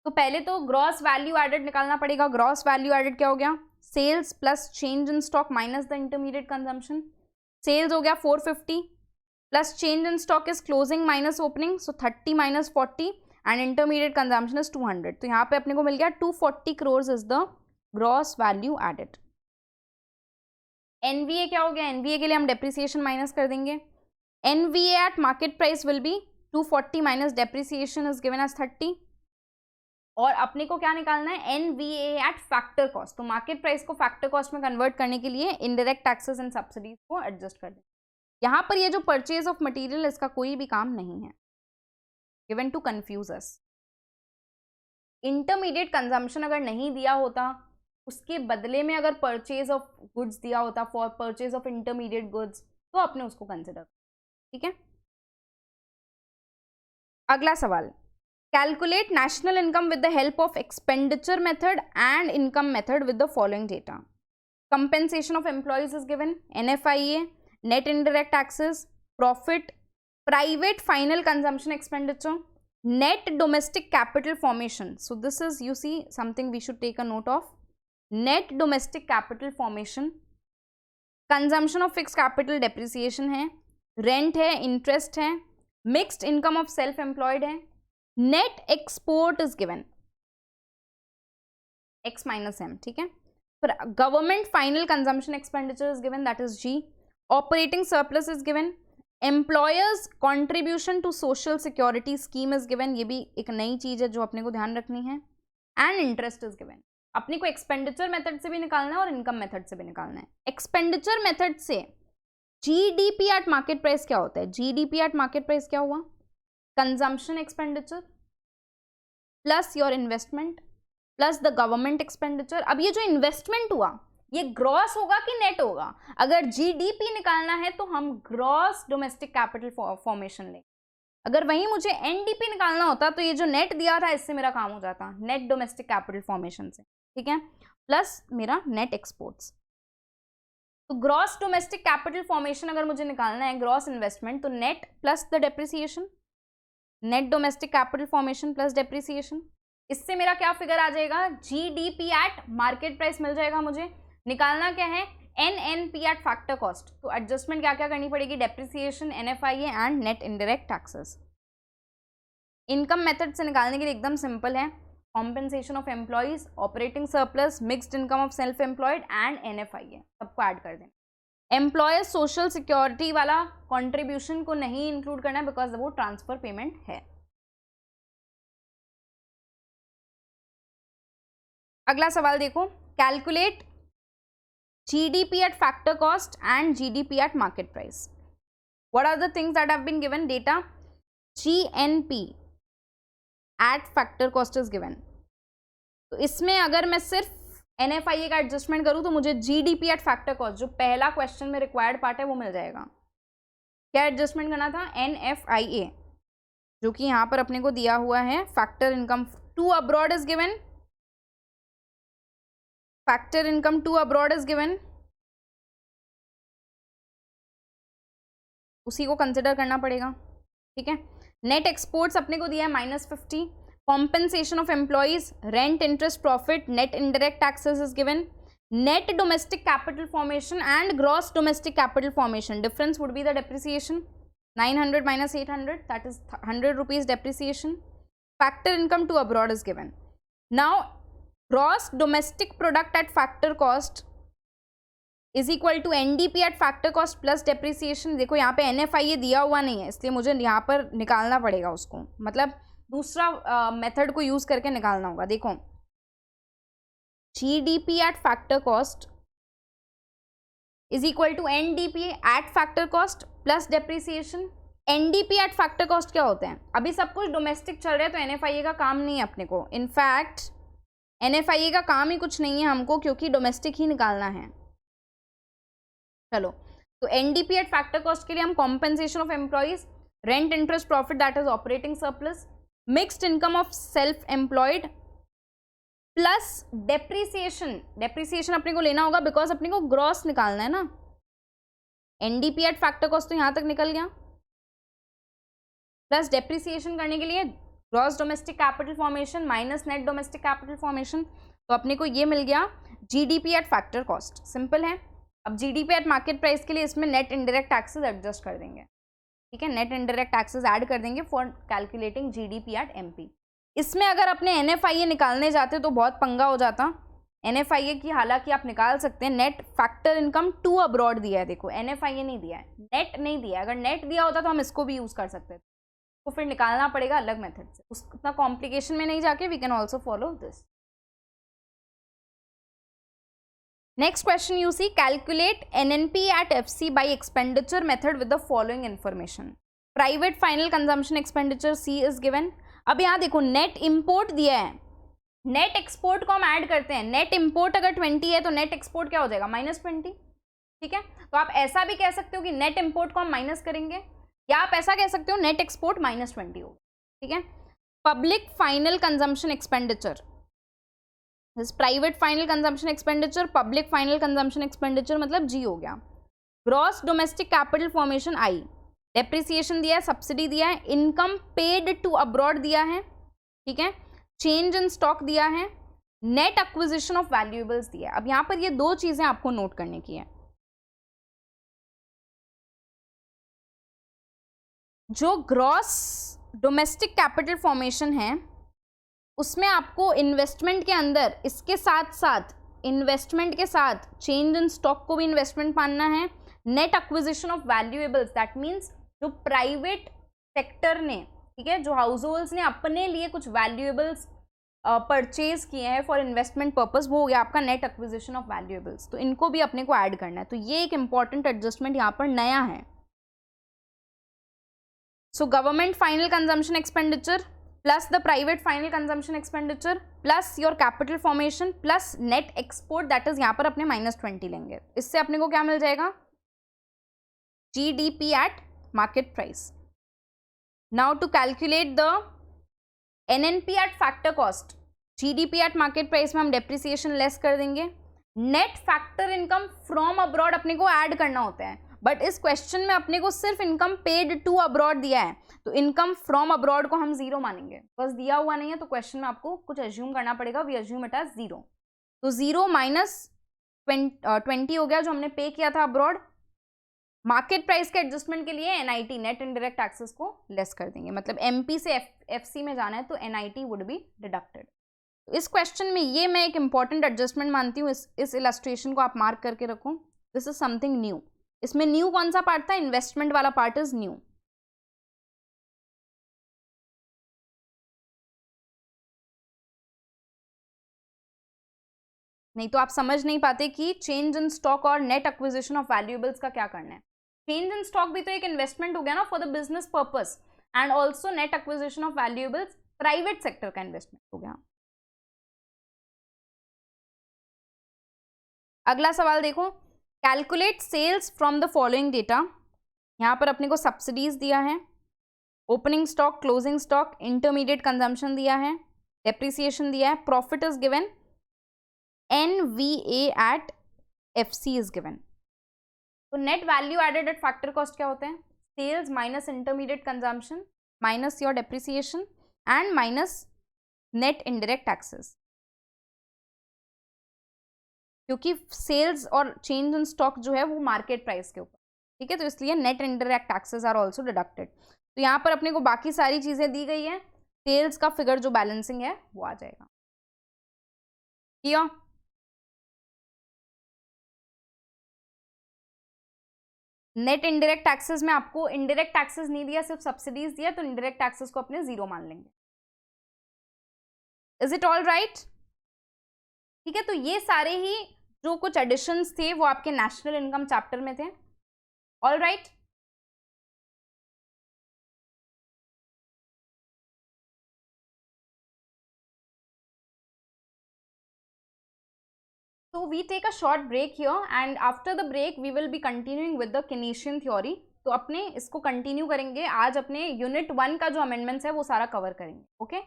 तो पहले तो ग्रॉस वैल्यू एडेड निकालना पड़ेगा। ग्रॉस वैल्यू एडेड क्या हो गया? Sales plus change in stock minus the intermediate consumption. Sales हो गया 450 plus change in stock is closing minus opening, so 30 minus 40 and intermediate consumption is 200। तो यहाँ पे अपने को मिल गया 240 crores is the gross value added. NVA क्या हो गया? एनवीए के लिए हम डेप्रिसिएशन माइनस कर देंगे। NVA at market price will be 240 minus depreciation is given as 30। और अपने को क्या निकालना है? NVA at factor cost. तो मार्केट प्राइस को फैक्टर कॉस्ट में कन्वर्ट करने के लिए इनडायरेक्ट टैक्सेस एंड सब्सिडीज को एडजस्ट कर देंगे। यहाँ पर ये जो परचेज ऑफ मटेरियल, इसका कोई भी काम नहीं है, given to confuse us. Intermediate consumption अगर नहीं दिया होता, उसके बदले में अगर परचेज ऑफ गुड्स दिया होता for purchase of intermediate goods, तो अपने उसको कंसिडर। ठीक है, अगला सवाल, calculate national income with the help of expenditure method and income method with the following data. Compensation of employees is given, NFIA, net indirect taxes, profit, private final consumption expenditure, net domestic capital formation. So this is, you see, something we should take a note of. Net domestic capital formation, consumption of fixed capital, depreciation है, rent है, interest है, mixed income of self employed है, net export is given, x minus m. ठीक है, फिर government final consumption expenditure is given, that is G. Operating surplus is given, employers contribution to social security scheme is given, ये भी एक नई चीज है जो अपने को ध्यान रखनी है, एंड इंटरेस्ट इज गिवन। अपने को एक्सपेंडिचर मेथड से भी निकालना है और इनकम मेथड से भी निकालना है। एक्सपेंडिचर मेथड से जीडीपी एट मार्केट प्राइस क्या होता है? जीडीपी एट मार्केट प्राइस क्या हुआ? Consumption expenditure plus your investment plus the government expenditure. अब ये जो इन्वेस्टमेंट हुआ, ये ग्रॉस होगा कि नेट होगा? अगर जीडीपी निकालना है तो हम ग्रॉस डोमेस्टिक कैपिटल फॉर्मेशन लेंगे। अगर वहीं मुझे एनडीपी निकालना होता तो ये जो नेट दिया था इससे मेरा काम हो जाता, नेट डोमेस्टिक कैपिटल फॉर्मेशन से। ठीक है, प्लस मेरा नेट एक्सपोर्ट्स। तो ग्रॉस डोमेस्टिक कैपिटल फॉर्मेशन अगर मुझे निकालना है, ग्रॉस इन्वेस्टमेंट, तो net plus the depreciation, net domestic capital formation plus depreciation. इससे मेरा क्या फिगर आ जाएगा? जीडीपी एट मार्केट प्राइस मिल जाएगा मुझे। निकालना क्या है? NNP एट फैक्टर कॉस्ट, तो एडजस्टमेंट क्या क्या करनी पड़ेगी, depreciation, NFIA and net indirect taxes. Income method से निकालने के लिए एकदम सिंपल है, compensation of employees, operating surplus, mixed income of self employed and NFIA, सबको ऐड कर देना। एम्प्लॉयर्स सोशल सिक्योरिटी वाला कॉन्ट्रीब्यूशन को नहीं इंक्लूड करना है बिकॉज वो ट्रांसफर पेमेंट है। अगला सवाल देखो, calculate GDP at factor cost and GDP at market price. What are the things that have been given? Data GNP at factor cost is given. तो इसमें अगर मैं सिर्फ NFIA का एडजस्टमेंट करूँ तो मुझे GDP at factor cost, जो पहला क्वेश्चन में रिक्वायर्ड पार्ट है, वो मिल जाएगा। क्या एडजस्टमेंट करना था, NFIA, जो कि यहाँ पर अपने को दिया हुआ है, factor income to abroad is given, factor income to abroad is given, उसी को कंसिडर करना पड़ेगा, ठीक है। नेट एक्सपोर्ट्स अपने को दिया है -50, compensation of employees, rent, interest, profit, net indirect taxes is given, net domestic capital formation and gross domestic capital formation, difference would be the depreciation, 900 minus 800, that is 100 rupees depreciation. Factor income to abroad is given. Now gross domestic product at factor cost is equal to NDP at factor cost plus depreciation. देखो यहाँ पे NFIA दिया हुआ नहीं है, इसलिए मुझे यहाँ पर निकालना पड़ेगा उसको, मतलब दूसरा मेथड को यूज करके निकालना होगा। देखो GDP at factor cost is equal to NDP at factor cost plus depreciation. NDP eight factor cost क्या होते हैं, अभी सब कुछ डोमेस्टिक चल रहा है तो NFIA का काम नहीं है अपने को, इनफैक्ट NFIA का काम ही कुछ नहीं है हमको, क्योंकि डोमेस्टिक ही निकालना है। चलो, तो NDP एट फैक्टर कॉस्ट के लिए हम compensation of employees, rent, interest, profit, that is operating surplus, mixed income of self employed plus depreciation. Depreciation अपने को लेना होगा बिकॉज अपने को ग्रॉस निकालना है ना। NDP एट फैक्टर कॉस्ट तो यहाँ तक निकल गया, प्लस डेप्रिसिएशन करने के लिए gross domestic capital formation minus net domestic capital formation, तो अपने को ये मिल गया GDP eight factor cost. Simple है। अब GDP एट मार्केट प्राइस के लिए इसमें नेट इनडायरेक्ट टैक्सेस एडजस्ट कर देंगे, ठीक है, नेट इनडायरेक्ट टैक्सेस ऐड कर देंगे for calculating GDP at MP। इसमें अगर अपने NFIA निकालने जाते तो बहुत पंगा हो जाता। NFIA की हालांकि आप निकाल सकते हैं, net factor income to abroad दिया है, देखो NFIA नहीं दिया है, नेट नहीं दिया है। अगर नेट दिया होता तो हम इसको भी यूज कर सकते थे, तो फिर निकालना पड़ेगा अलग मेथड से, उतना कॉम्प्लिकेशन में नहीं जाके we can also follow this. Next question you see, calculate NNP at FC by expenditure method with the following information. Private final consumption expenditure C is given. अब यहाँ देखो नेट इम्पोर्ट दिया है, नेट एक्सपोर्ट को हम ऐड करते हैं, नेट इम्पोर्ट अगर 20 है तो नेट एक्सपोर्ट क्या हो जाएगा, -20, ठीक है। तो आप ऐसा भी कह सकते हो कि नेट इम्पोर्ट को हम माइनस करेंगे, या आप ऐसा कह सकते हो नेट एक्सपोर्ट -20 हो, ठीक है। Public final consumption expenditure, private final consumption expenditure, public final consumption expenditure मतलब G हो गया। Gross domestic capital formation I, depreciation दिया है, सब्सिडी दिया है, इनकम पेड टू अब्रॉड दिया है, ठीक है, चेंज इन स्टॉक दिया है, नेट एक्विजिशन ऑफ वैल्यूएबल्स दिया है। अब यहां पर ये दो चीजें आपको नोट करने की है। जो ग्रॉस डोमेस्टिक कैपिटल फॉर्मेशन है उसमें आपको इन्वेस्टमेंट के अंदर इसके साथ साथ इन्वेस्टमेंट के साथ चेंज इन स्टॉक को भी इन्वेस्टमेंट मानना है, net acquisition of valuables, that means जो प्राइवेट सेक्टर ने, ठीक है, जो हाउस होल्ड्स ने अपने लिए कुछ वैल्यूएबल्स परचेज किए हैं फॉर इन्वेस्टमेंट पर्पस, वो हो गया आपका नेट एक्विजिशन ऑफ वैल्यूएबल्स। तो इनको भी अपने को ऐड करना है, तो ये एक इंपॉर्टेंट एडजस्टमेंट यहाँ पर नया है। So government final consumption expenditure plus the private final consumption expenditure plus your capital formation plus net export, that is यहाँ पर अपने -20 लेंगे। इससे अपने को क्या मिल जाएगा, GDP at market price. Now to calculate the NNP at factor cost, GDP at market price में हम डेप्रिसिएशन लेस कर देंगे, net factor income from abroad अपने को ऐड करना होता है, बट इस क्वेश्चन में अपने को सिर्फ इनकम पेड टू अब्रॉड दिया है, तो इनकम फ्रॉम अब्रॉड को हम 0 मानेंगे, बस दिया हुआ नहीं है तो क्वेश्चन में आपको कुछ एज्यूम करना पड़ेगा, वी एज्यूम इट एज 0। तो 0 - 20 हो गया जो हमने पे किया था अब्रॉड। मार्केट प्राइस के एडजस्टमेंट के लिए एनआईटी नेट इनडायरेक्ट टैक्सेस को लेस कर देंगे, मतलब एमपी से एफसी में जाना है तो एनआईटी वुड बी डिडक्टेड। इस क्वेश्चन में ये मैं एक इंपॉर्टेंट एडजस्टमेंट मानती हूँ, इस इलस्ट्रेशन को आप मार्क करके रखो। This is something new. इसमें न्यू कौन सा पार्ट था? इन्वेस्टमेंट वाला पार्ट इज न्यू। नहीं तो आप समझ नहीं पाते कि चेंज इन स्टॉक और नेट एक्विजिशन ऑफ वैल्यूएबल्स का क्या करना है। चेंज इन स्टॉक भी तो एक इन्वेस्टमेंट हो गया ना for the business purpose, and also net acquisition of valuables private sector का इन्वेस्टमेंट हो गया। अगला सवाल देखो, calculate sales from the following data. यहां पर अपने को सब्सिडीज दिया है, opening stock, closing stock, intermediate consumption दिया है, डेप्रिसिएशन दिया है, profit is given, NVA at FC is given। तो net value added at factor cost क्या होते हैं? Sales minus intermediate consumption minus your depreciation and minus net indirect taxes. क्योंकि सेल्स और चेंज इन स्टॉक जो है वो मार्केट प्राइस के ऊपर, ठीक है, तो इसलिए net indirect taxes are also deducted. तो यहाँ पर अपने को बाकी सारी चीजें दी गई है, सेल्स का फिगर जो बैलेंसिंग है वो आ जाएगा। किया? नेट इनडायरेक्ट टैक्सेस में आपको इनडायरेक्ट टैक्सेस नहीं दिया, सिर्फ सब्सिडीज दिया, तो इनडायरेक्ट टैक्सेस को अपने जीरो मान लेंगे। Is it all right? ठीक है, तो ये सारे ही जो कुछ एडिशंस थे वो आपके नेशनल इनकम चैप्टर में थे। All right? So we take a short break here and after the break we will be continuing with the Keynesian theory। तो अपने इसको कंटिन्यू करेंगे, आज अपने यूनिट 1 का जो अमेंडमेंट्स है वो सारा कवर करेंगे।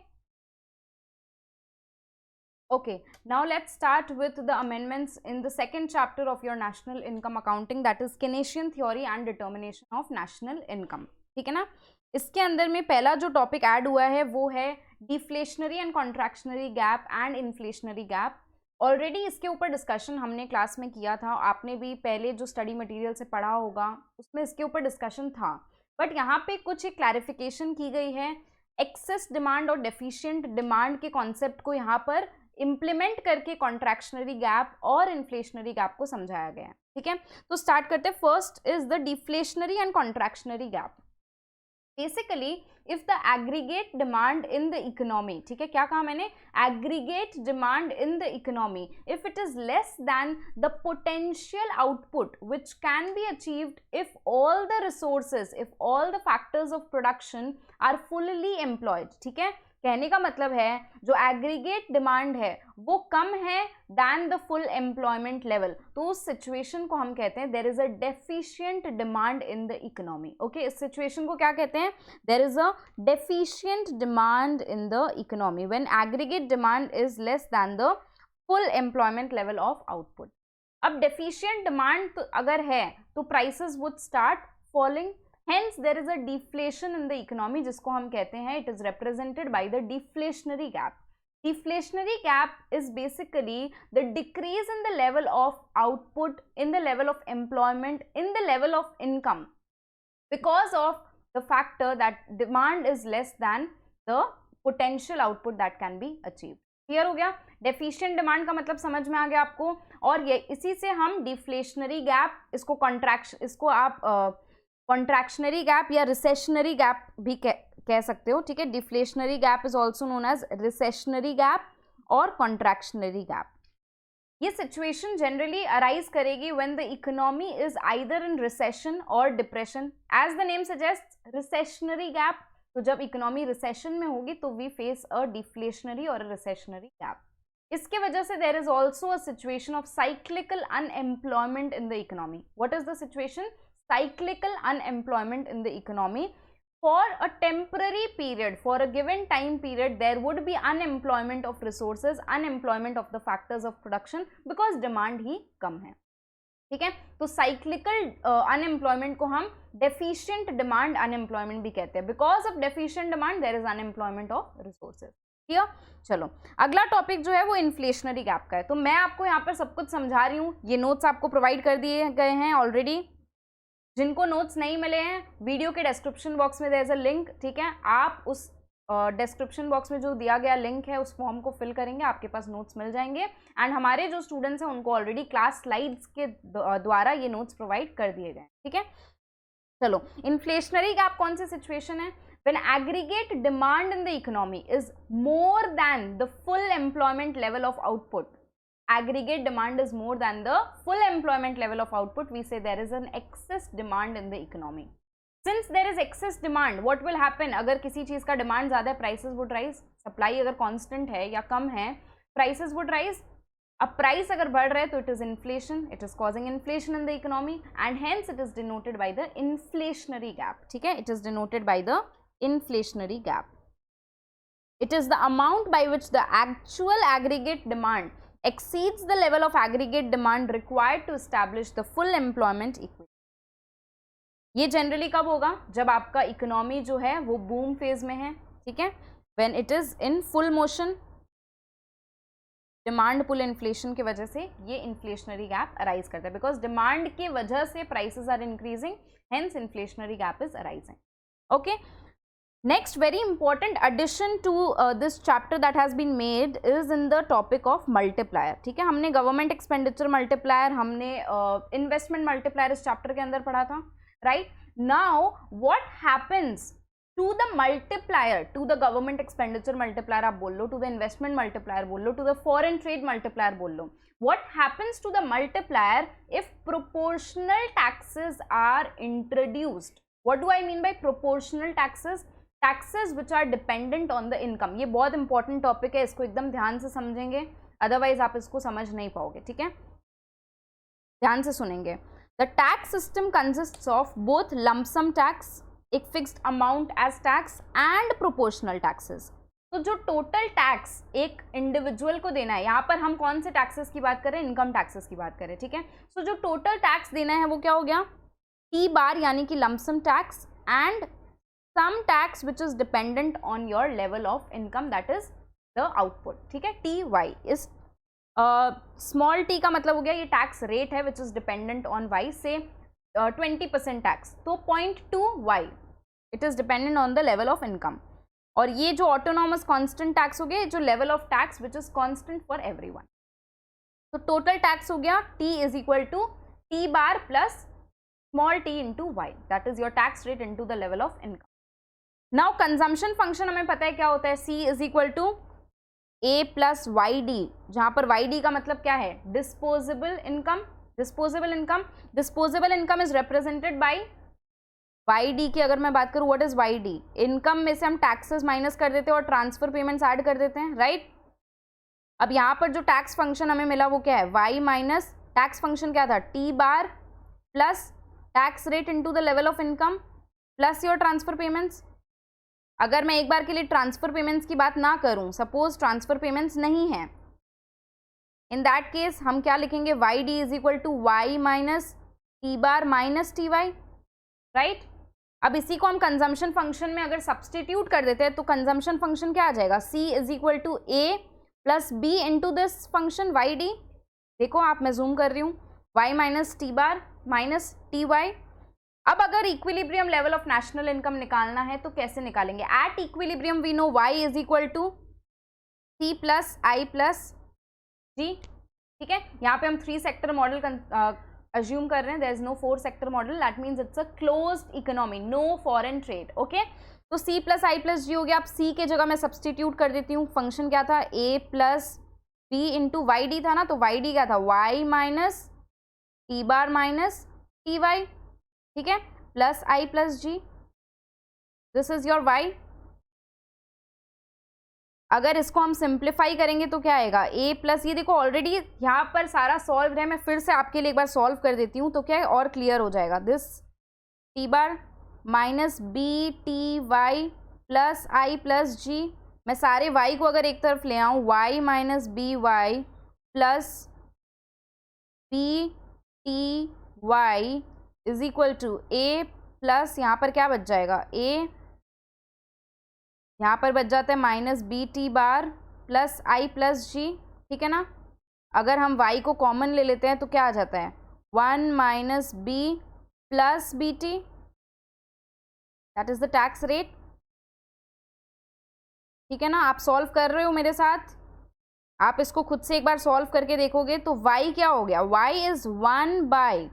Okay, now let's start with the amendments in the second chapter of your national income accounting, that is Keynesian theory and determination of national income. ठीक है ना? इसके अंदर में पहला जो टॉपिक ऐड हुआ है वो है deflationary and contractionary gap and inflationary gap. Already इसके ऊपर डिस्कशन हमने क्लास में किया था, आपने भी पहले जो स्टडी मटेरियल से पढ़ा होगा उसमें इसके ऊपर डिस्कशन था, बट यहाँ पे कुछ एक क्लैरिफिकेशन की गई है। एक्सेस डिमांड और डेफिशिएंट डिमांड के कॉन्सेप्ट को यहाँ पर इम्प्लीमेंट करके कॉन्ट्रैक्शनरी गैप और इन्फ्लेशनरी गैप को समझाया गया है। ठीक है, तो स्टार्ट करते हैं। First is the deflationary and contractionary gap. Basically if the aggregate demand in the economy, ठीक है, क्या कहा मैंने? Aggregate demand in the economy, if it is less than the potential output which can be achieved if all the resources, if all the factors of production are fully employed. ठीक है, कहने का मतलब है जो एग्रीगेट डिमांड है वो कम है than the full employment level, तो उस सिचुएशन को हम कहते हैं there is a deficient demand in the economy. Okay, इस सिचुएशन को क्या कहते हैं? There is a deficient demand in the economy when aggregate demand is less than the full employment level of output. अब डेफिशिएंट डिमांड अगर है तो prices would start falling, hence there is a deflation in the economy, जिसको हम कहते हैं it is represented by the deflationary gap। Deflationary gap is basically the decrease in the level of output, in the level of employment, in the level of income because of the factor that demand is less than the potential output that can be achieved। Clear हो गया? डेफिशिएंट डिमांड का मतलब समझ में आ गया आपको, और ये इसी से हम डिफ्लेशनरी गैप, इसको कॉन्ट्रैक्शन, इसको आप कॉन्ट्रैक्शनरी गैप या रिसेशनरी गैप भी कह सकते हो। ठीक है, deflationary gap is also known as recessionary gap और कॉन्ट्रैक्शनरी गैप। ये सिचुएशन जनरली अराइज करेगी when the economy is either in recession or depression. As the name suggest, recessionary gap, तो जब इकोनॉमी रिसेशन में होगी तो we face a deflationary or recessionary gap. इसके वजह से there is also a situation of cyclical unemployment in the economy. What is the situation? Cyclical unemployment in the economy. For a temporary period, for a given time period, there would be unemployment of resources, unemployment of the factors of production because demand ही कम है। ठीक है, तो cyclical unemployment को हम deficient demand unemployment भी कहते हैं। Because of deficient demand there is unemployment of resources। Clear? चलो अगला टॉपिक जो है वो इन्फ्लेशनरी गैप का है। तो मैं आपको यहाँ पर सब कुछ समझा रही हूँ, ये नोट्स आपको प्रोवाइड कर दिए गए हैं ऑलरेडी। जिनको नोट्स नहीं मिले हैं, वीडियो के डिस्क्रिप्शन बॉक्स में देयर इज अ लिंक, ठीक है, आप उस डिस्क्रिप्शन बॉक्स में जो दिया गया लिंक है उस फॉर्म को फिल करेंगे, आपके पास नोट्स मिल जाएंगे। एंड हमारे जो स्टूडेंट्स हैं उनको ऑलरेडी क्लास स्लाइड्स के द्वारा ये नोट्स प्रोवाइड कर दिए गए, ठीक है। चलो इन्फ्लेशनरी गैप कौन सी सिचुएशन है? When aggregate demand in the economy is more than the full employment level of output, aggregate demand is more than the full employment level of output, we say there is an excess demand in the economy. Since there is excess demand, what will happen? अगर किसी चीज का डिमांड ज्यादा है, prices would rise. सप्लाई अगर कांस्टेंट है या कम है, prices would rise. अब प्राइस अगर बढ़ रहा है तो it is inflation, it is causing inflation in the economy and hence it is denoted by the inflationary gap, ठीक है, it is denoted by the inflationary gap. It is the amount by which the actual aggregate demand exceeds the level of aggregate demand required to establish the full employment equilibrium. ये जनरली कब होगा? जब आपका इकोनॉमी जो है वो बूम फेज में है, ठीक है, when it is in full motion. Demand pull inflation की वजह से ये इन्फ्लेशनरी गैप अराइज करता है, बिकॉज डिमांड की वजह से prices are increasing, hence inflationary gap is arising. Okay, next very important addition to this chapter that has been made is in the topic of multiplier, ठीक है। हमने गवर्नमेंट एक्सपेंडिचर मल्टीप्लायर, हमने इन्वेस्टमेंट मल्टीप्लायर इस चैप्टर के अंदर पढ़ा था, right. Now what happens to the multiplier, to the government expenditure multiplier आप बोल लो, टू द इन्वेस्टमेंट मल्टीप्लायर बोल लो, to the foreign trade multiplier बोल लो, what happens to the multiplier if proportional taxes are introduced? What do I mean by proportional taxes? Taxes which are dependent on the income. ये बहुत इंपॉर्टेंट टॉपिक है, इसको एकदम ध्यान से समझेंगे, अदरवाइज आप इसको समझ नहीं पाओगे, ठीक है, ध्यान से सुनेंगे। The tax system consists of both lump sum tax, एक fixed amount as tax, and proportional taxes. तो जो टोटल टैक्स एक इंडिविजुअल को देना है, यहाँ पर हम कौन से टैक्सेस की बात करें? इनकम टैक्सेस की बात करें, ठीक है। सो जो टोटल टैक्स देना है वो क्या हो गया? टी बार यानी कि lump sum tax, and some tax which is dependent on your level of income, that is the output, ठीक है। TY is small t का मतलब हो गया ये टैक्स रेट है which is dependent on y, से 20% टैक्स, तो 0.2y it is dependent on the level of income। और ये जो ऑटोनॉमस कांस्टेंट टैक्स हो गया, जो level of tax which is constant for everyone. तो टोटल टैक्स हो गया t is equal to t bar plus small t into y, that is your tax rate into the level of income. Now consumption function हमें पता है क्या होता है, c is equal to a plus Y D, जहां पर वाई डी का मतलब क्या है? Disposable income. Disposable income, disposable income is represented by Y D की अगर मैं बात करूं, what is Y D? Income में से हम टैक्सेस माइनस कर देते हैं और ट्रांसफर पेमेंट्स ऐड कर देते हैं, राइट। अब यहाँ पर जो टैक्स फंक्शन हमें मिला वो क्या है? y माइनस टैक्स फंक्शन क्या था? t bar plus tax rate into the level of income plus your transfer payments. अगर मैं एक बार के लिए ट्रांसफर पेमेंट्स की बात ना करूं, सपोज ट्रांसफर पेमेंट्स नहीं है, इन दैट केस हम क्या लिखेंगे? Y D is equal to Y minus T bar minus T Y, right. अब इसी को हम कंजम्पशन फंक्शन में अगर सब्सटीट्यूट कर देते हैं तो कंजम्पशन फंक्शन क्या आ जाएगा? C is equal to A plus B into this function Y D. देखो आप, मैं जूम कर रही हूँ, Y minus T bar minus T Y. अब अगर equilibrium level of national income निकालना है तो कैसे निकालेंगे? At equilibrium we know y is equal to C plus I plus G, ठीक है। यहाँ पे हम 3 सेक्टर मॉडल अज्यूम कर रहे हैं, there is no 4 sector model, that means it's a closed economy, no foreign trade, okay. तो c plus I plus G हो गया। अब c के जगह मैं सब्सटीट्यूट कर देती हूँ, फंक्शन क्या था? a plus B into Y D था ना, तो वाई डी क्या था? y minus T bar minus T Y, ठीक है, plus I plus G, this is your y। अगर इसको हम सिंप्लीफाई करेंगे तो क्या आएगा? a प्लस, ये देखो ऑलरेडी यहाँ पर सारा सॉल्व है, मैं फिर से आपके लिए एक बार सॉल्व कर देती हूँ तो क्या है और क्लियर हो जाएगा। This T bar minus B T Y plus I plus G, मैं सारे y को अगर एक तरफ ले आऊँ, y minus B Y plus B T Y is equal to A plus, यहाँ पर क्या बच जाएगा? a यहाँ पर बच जाता है minus B T bar plus I plus G, ठीक है ना। अगर हम y को कॉमन ले लेते हैं तो क्या आ जाता है 1 minus B plus B T, that is the tax rate, ठीक है ना। आप सॉल्व कर रहे हो मेरे साथ, आप इसको खुद से एक बार सॉल्व करके देखोगे तो y क्या हो गया, y is 1 by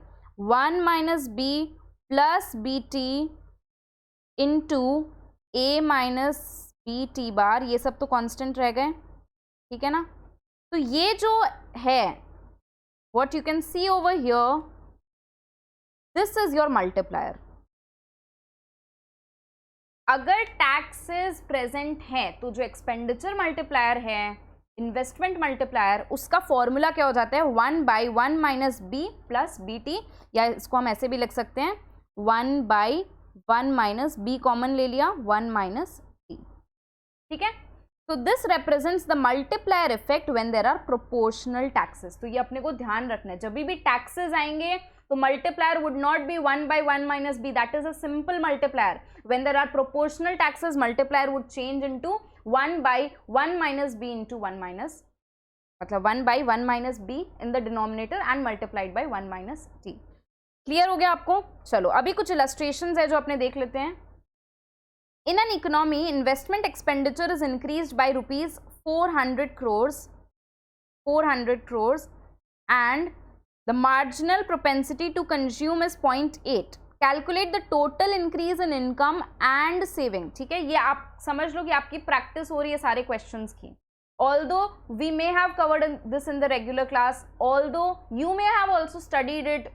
1 minus B plus B T into A minus B T bar, ये सब तो कांस्टेंट रह गए, ठीक है ना। तो ये जो है what you can see over here, this is your multiplier. अगर टैक्सेस प्रेजेंट है तो जो एक्सपेंडिचर मल्टीप्लायर है, इन्वेस्टमेंट मल्टीप्लायर, उसका फॉर्मूला क्या हो जाता है 1 by 1 minus B plus B T, या इसको हम ऐसे भी लिख सकते हैं 1 बाई 1 माइनस बी कॉमन ले लिया 1 माइनस टी, ठीक है। तो this represents the multiplier effect when there are proportional taxes. तो ये अपने को ध्यान रखना है, जब भी टैक्सेस आएंगे तो multiplier would not be 1 by 1 minus b, that is a simple multiplier. When there are proportional taxes, multiplier would change into 1 by 1 minus b into 1 minus, मतलब 1 by 1 minus b in the denominator and multiplied by 1 minus t. Clear हो गया आपको? चलो अभी कुछ illustrations है जो अपने देख लेते हैं. In an economy, investment expenditure is increased by rupees 400 crores and the marginal propensity to consume is 0.8. Calculate the total increase in income and saving. ठीक है, ये आप समझ लो कि आपकी प्रैक्टिस हो रही है सारे क्वेश्चंस की. Although we may have covered this in the regular class, although you may have also studied it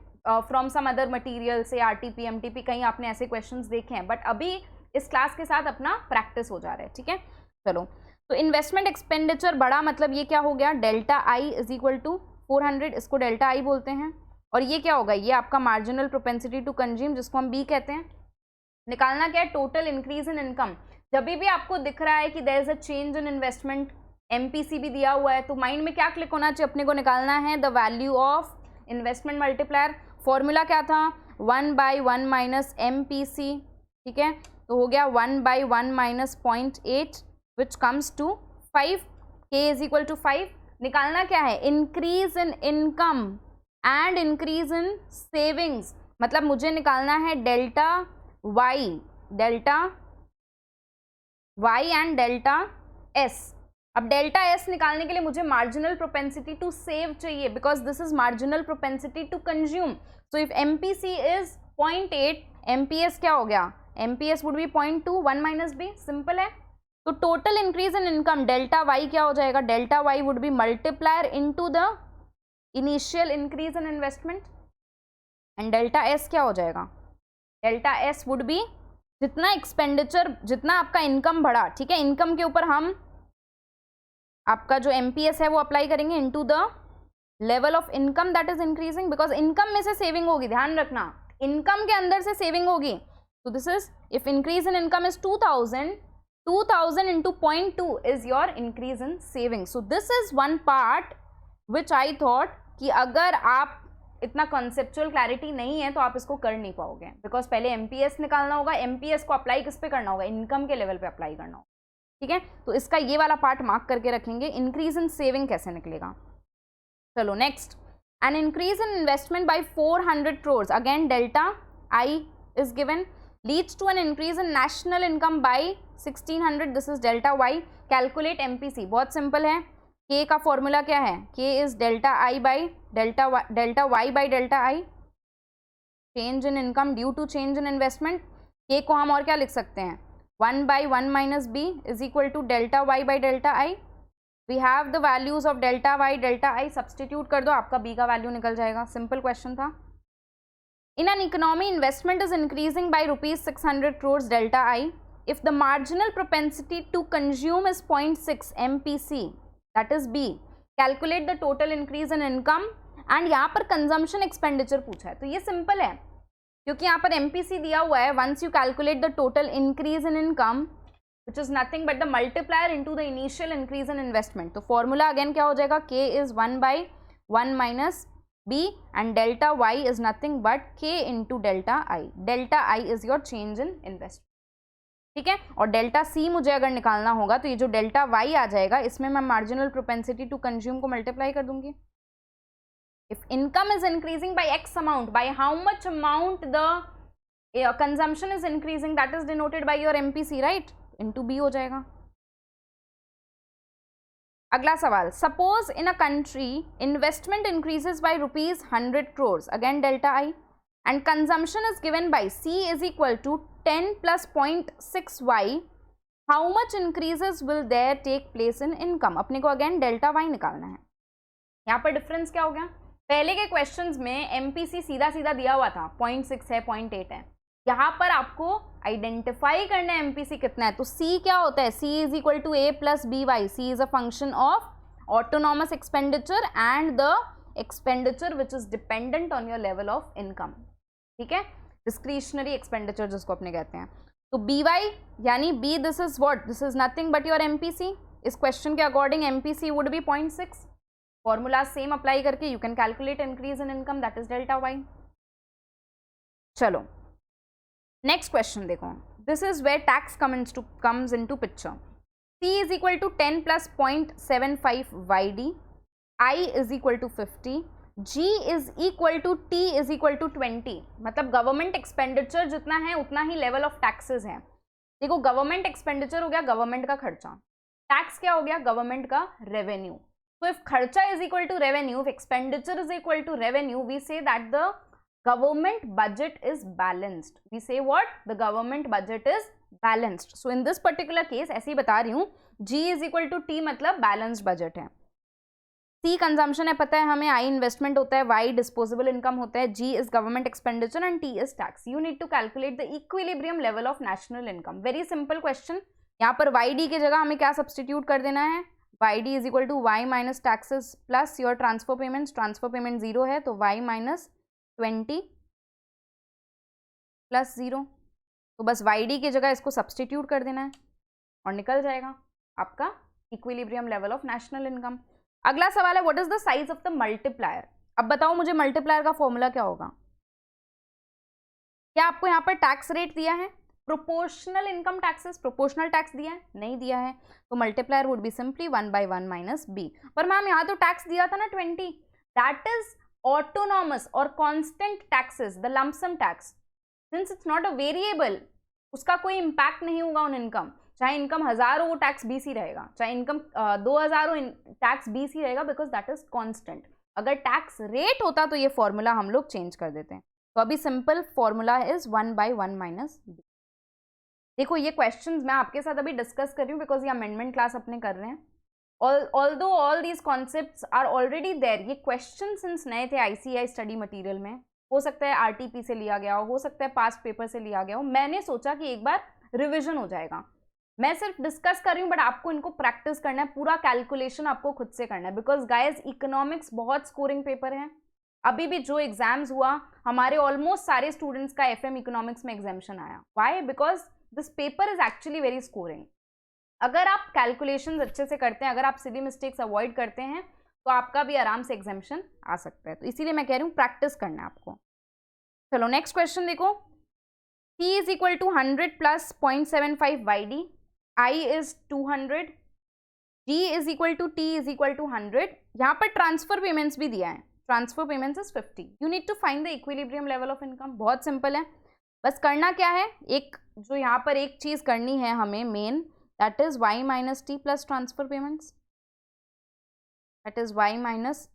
from some other material, say RTP, MTP, कहीं आपने ऐसे क्वेश्चंस देखे हैं, बट अभी इस क्लास के साथ अपना प्रैक्टिस हो जा रहा है. ठीक है, चलो. तो इन्वेस्टमेंट एक्सपेंडिचर बड़ा मतलब ये क्या हो गया, delta I is equal to 400, इसको डेल्टा आई बोलते हैं. और ये क्या होगा, ये आपका मार्जिनल प्रोपेंसिटी टू कंज्यूम, जिसको हम बी कहते हैं. निकालना क्या है, टोटल इंक्रीज इन इनकम. जब भी आपको दिख रहा है कि there is a change in investment, MPC भी दिया हुआ है, तो माइंड में क्या क्लिक होना चाहिए, अपने को निकालना है the value of investment multiplier. Formula क्या था, 1 बाई 1 माइनस एमपीसी. ठीक है, तो हो गया 1 by 1 minus 0.8 which comes to 5. K is equal to 5. निकालना क्या है, increase in income and increase in savings. मतलब मुझे निकालना है delta Y and delta S. अब डेल्टा एस निकालने के लिए मुझे मार्जिनल प्रोपेंसिटी टू सेव चाहिए, because this is marginal propensity to consume. So if MPC is 0.8, MPS क्या हो गया, MPS would be 0.2, 1 minus B. Simple है. तो total increase in income, delta Y क्या हो जाएगा, delta Y would be multiplier into the initial increase in investment. And delta S क्या हो जाएगा, डेल्टा एस वुड बी जितना एक्सपेंडिचर, जितना आपका इनकम बढ़ा. ठीक है, इनकम के ऊपर हम आपका जो एमपीएस है वो अप्लाई करेंगे into the level of income that is increasing, because income में से सेविंग होगी. ध्यान रखना, इनकम के अंदर से सेविंग होगी. तो this is, if increase in income is 2000 into 0.2 is your increase in savings. So this is one part which I thought कि अगर आप इतना conceptual clarity नहीं है तो आप इसको कर नहीं पाओगे, because पहले MPS निकालना होगा. MPS को अप्लाई किस पे करना होगा, इनकम के लेवल पे अप्लाई करना होगा. ठीक है, तो इसका ये वाला पार्ट मार्क करके रखेंगे. इंक्रीज इन सेविंग कैसे निकलेगा. चलो next, N increase in investment by 400 crores, again delta I is given, leads to an increase in national income by 1600. this is delta y. calculate MPC. बहुत सिंपल है. K का फॉर्मूला क्या है, K is delta I by delta y by delta I. change in income due to change in investment. K को हम और क्या लिख सकते हैं, 1 by 1 minus b is equal to delta y by delta I. we have the values of delta y delta I. substitute कर दो, आपका b का वैल्यू निकल जाएगा. सिंपल क्वेश्चन था. In an economy, investment is increasing by rupees 600 crores delta I. If the marginal propensity to consume is 0.6 MPC, that is B. Calculate the total increase in income. And यहाँ पर consumption expenditure पूछा है, तो ये simple है, क्योंकि यहाँ पर MPC दिया हुआ है. Once you calculate the total increase in income, which is nothing but the multiplier into the initial increase in investment. तो formula again क्या हो जाएगा, K is 1 by 1 minus B and delta y is nothing but K into delta I. delta I is your change in investment. ठीक है। और डेल्टा सी मुझे अगर निकालना होगा तो ये जो डेल्टा वाई आ जाएगा इसमें मैं मार्जिनल प्रोपेंसिटी टू कंज्यूम को मल्टीप्लाई कर दूंगी। If income is increasing by x amount, by how much amount the consumption is increasing, that is denoted by your MPC, right, into B हो जाएगा। अगला सवाल, suppose in a country investment increases by ₹100 crores, again delta I, and consumption is given by C is equal to 10 plus 0.6y, how much increases will there take place in income? अपने को अगेन डेल्टा वाई निकालना है। यहाँ पर डिफरेंस क्या हो गया, पहले के क्वेश्चंस में एमपीसी सीधा सीधा दिया हुआ था, 0.6 है, 0.8 है। यहाँ पर आपको आइडेंटिफाई करना है एमपीसी कितना है। तो C क्या होता है, C is equal to A plus B Y. C is a function of autonomous expenditure and the expenditure which is dependent on your level of income, ठीक है, डिस्क्रिशनरी एक्सपेंडिचर जिसको अपने कहते हैं। तो बी वाई यानी B, this is what, this is nothing but your MPC. इस क्वेश्चन के according MPC would be 0.6। Formula same apply करके you can calculate increase in income, that is delta Y. चलो नेक्स्ट क्वेश्चन देखो, this is where tax comes into picture. C is equal to 10 plus 0.75 YD, I is equal to 50, G is equal to T is equal to 20। मतलब गवर्नमेंट एक्सपेंडिचर जितना है उतना ही लेवल ऑफ टैक्सेस है। देखो गवर्नमेंट एक्सपेंडिचर हो गया गवर्नमेंट का खर्चा, टैक्स क्या हो गया, गवर्नमेंट का रेवेन्यू। तो इफ खर्चा is equal to revenue, if expenditure is equal to revenue, we say that the government budget is balanced. We say what, the government budget is balanced. So in this particular case ऐसे ही बता रही हूँ, G is equal to T मतलब बैलेंस्ड बजट है। सी कंजम्पशन है पता है हमें, आई इन्वेस्टमेंट होता है, वाई डिस्पोजेबल इनकम होता है, G is government expenditure and T is tax. You need to calculate the equilibrium level of national income. Very simple question. यहाँ पर वाई डी की जगह हमें क्या सब्सटीट्यूट कर देना है, Y D is equal to Y minus taxes plus your transfer payments. Transfer payment 0 है तो वाई माइनस 20 प्लस 0। तो बस वाई डी की जगह इसको सब्सटीट्यूट कर देना है और निकल जाएगा आपका equilibrium level of national income. अगला सवाल है, what is the size of the multiplier. अब बताओ मुझे मल्टीप्लायर का फॉर्मूला क्या होगा। क्या आपको यहाँ पर टैक्स रेट दिया है, proportional income taxes, proportional tax दिया है, नहीं दिया है, तो multiplier would be simply 1/1 minus b. पर मैम यहाँ तो टैक्स दिया था ना 20, दैट इज ऑटोनॉमस और constant taxes, the lump sum tax, since it's not a variable, उसका कोई इम्पैक्ट नहीं होगा ऑन इनकम। चाहे इनकम 1000 हो वो टैक्स 20 ही रहेगा, चाहे इनकम 2000 हो टैक्स 20 ही रहेगा, बिकॉज दैट इज कांस्टेंट। अगर टैक्स रेट होता तो ये फॉर्मूला हम लोग चेंज कर देते हैं। तो अभी simple formula is 1/1 minus b. देखो ये क्वेश्चंस मैं आपके साथ अभी डिस्कस कर रही हूँ बिकॉज ये अमेंडमेंट क्लास अपने कर रहे हैं। Although all these concepts are already there, ये क्वेश्चन सिंस नए थे आईसीआई स्टडी मटीरियल में, हो सकता है आरटीपी से लिया गया हो सकता है पास्ट पेपर से लिया गया हो। मैंने सोचा कि एक बार रिविजन हो जाएगा। मैं सिर्फ डिस्कस कर रही हूँ बट आपको इनको प्रैक्टिस करना है, पूरा कैलकुलेशन आपको खुद से करना है, बिकॉज गाइज इकोनॉमिक्स बहुत स्कोरिंग पेपर है। अभी भी जो एग्जाम्स हुआ हमारे ऑलमोस्ट सारे स्टूडेंट्स का एफएम इकोनॉमिक्स में एग्जामिशन आया। Why? Because this paper is actually very scoring. अगर आप कैलकुलेशंस अच्छे से करते हैं, अगर आप सिली मिस्टेक्स अवॉइड करते हैं तो आपका भी आराम से एग्जामिशन आ सकता है। तो इसीलिए मैं कह रही हूँ प्रैक्टिस करना है आपको। चलो नेक्स्ट क्वेश्चन देखो, C is equal to 100 plus 0.75 YD, I is 200, G is equal to T is equal to 100। यहाँ पर ट्रांसफर पेमेंट्स भी दिया है, transfer payments is 50। You need to find the equilibrium level of income. बहुत सिंपल है, बस करना क्या है, एक जो यहाँ पर एक चीज करनी है हमें main, that is y minus t plus transfer payments, that is y minus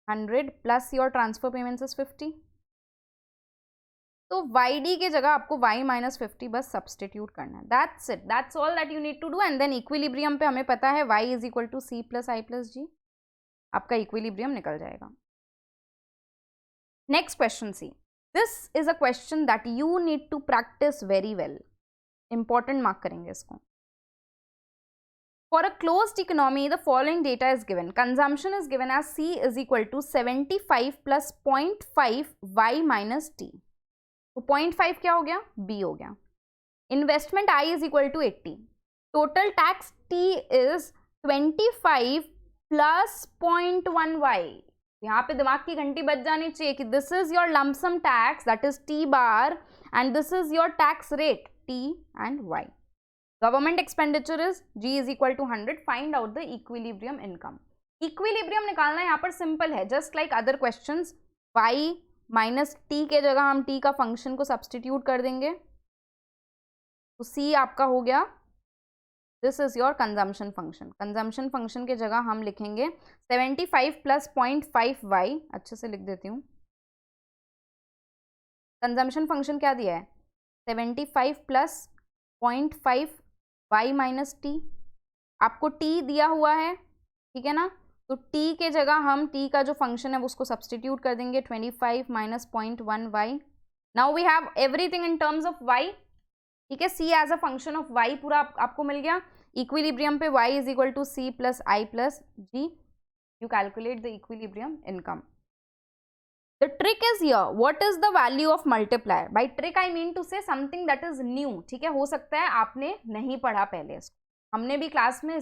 100 plus your transfer payments is 50। तो YD की जगह आपको y माइनस 50 बस सब्सटीट्यूट करना है, that's it, that's all that you need to do. And then equilibrium पे हमें पता है y is equal to C plus I plus G, आपका इक्विलिब्रियम निकल जाएगा। Next question c, this is a question that you need to practice very well, important mark करेंगे इसको। For a closed economy the following data is given, consumption is given as C is equal to 75 plus 0.5 y minus t. तो 0.5 क्या हो गया, B हो गया। Investment I is equal to 80, total tax T is 25 plus 0.1 y। यहाँ पे दिमाग की घंटी बज जानी चाहिए कि this is your lump sum tax that is t bar and this is your tax rate t and y. Government expenditure is G is equal to 100. Find out the equilibrium income. Equilibrium निकालना यहाँ पर सिंपल है, just like other questions. y minus t के जगह हम t का फंक्शन को सब्सटीट्यूट कर देंगे, तो c आपका हो गया this is your consumption function. Consumption function के जगह हम लिखेंगे 75 प्लस 0.5y. अच्छे से लिख देती हूँ. कंजम्पशन फंक्शन क्या दिया है? 75 प्लस 0.5y माइनस टी. आपको t दिया हुआ है, ठीक है ना, तो t के जगह हम t का जो फंक्शन है उसको सब्सटीट्यूट कर देंगे. 25 minus 0.1y. Now we have everything in terms of y. ठीक है, c as a function of y पूरा आपको मिल गया. इक्विलिब्रियम पे y is equal to c plus I plus G. You calculate the equilibrium income. The trick is here. What is the value of multiplier? By trick I mean to say something that is new. ठीक है, हो सकता है आपने नहीं पढ़ा पहले इसको. हमने भी क्लास में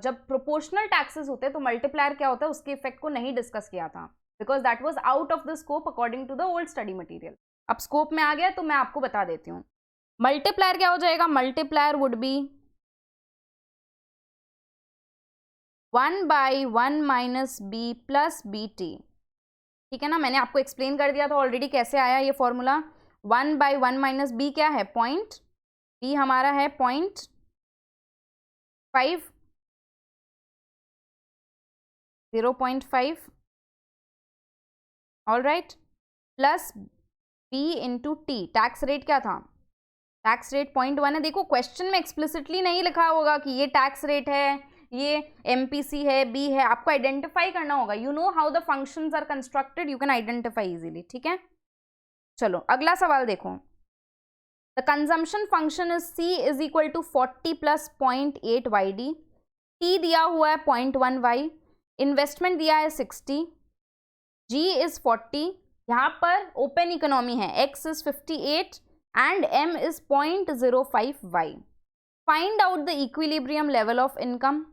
जब प्रोपोर्शनल टैक्सेस होते हैं तो मल्टीप्लायर क्या होता है उसके इफेक्ट को नहीं डिस्कस किया था, because that was out of the scope according to the old study material. अब स्कोप में आ गया तो मैं आपको बता देती हूँ. मल्टीप्लायर क्या हो जाएगा? Multiplier would be 1/1 minus B plus B t. ठीक है ना, मैंने आपको एक्सप्लेन कर दिया था ऑलरेडी कैसे आया ये फॉर्मूला. 1/1 माइनस बी क्या है? पॉइंट. बी हमारा है 0.5, 0.5. All right, plus B into t. Tax rate क्या था? टैक्स रेट 0.1 है. देखो क्वेश्चन में एक्सप्लिसिटली नहीं लिखा होगा कि ये टैक्स रेट है, ये MPC है, बी है. आपको आइडेंटिफाई करना होगा. You know how the functions are constructed, you can identify easily. ठीक है, चलो अगला सवाल देखो. The consumption function is C is equal to 40 plus 0.8 YD. T दिया हुआ है 0.1 Y. इन्वेस्टमेंट दिया है 60. G is 40. यहाँ पर ओपन इकोनॉमी है. X is 58 and M is 0.05 Y. Find out the equilibrium level of income.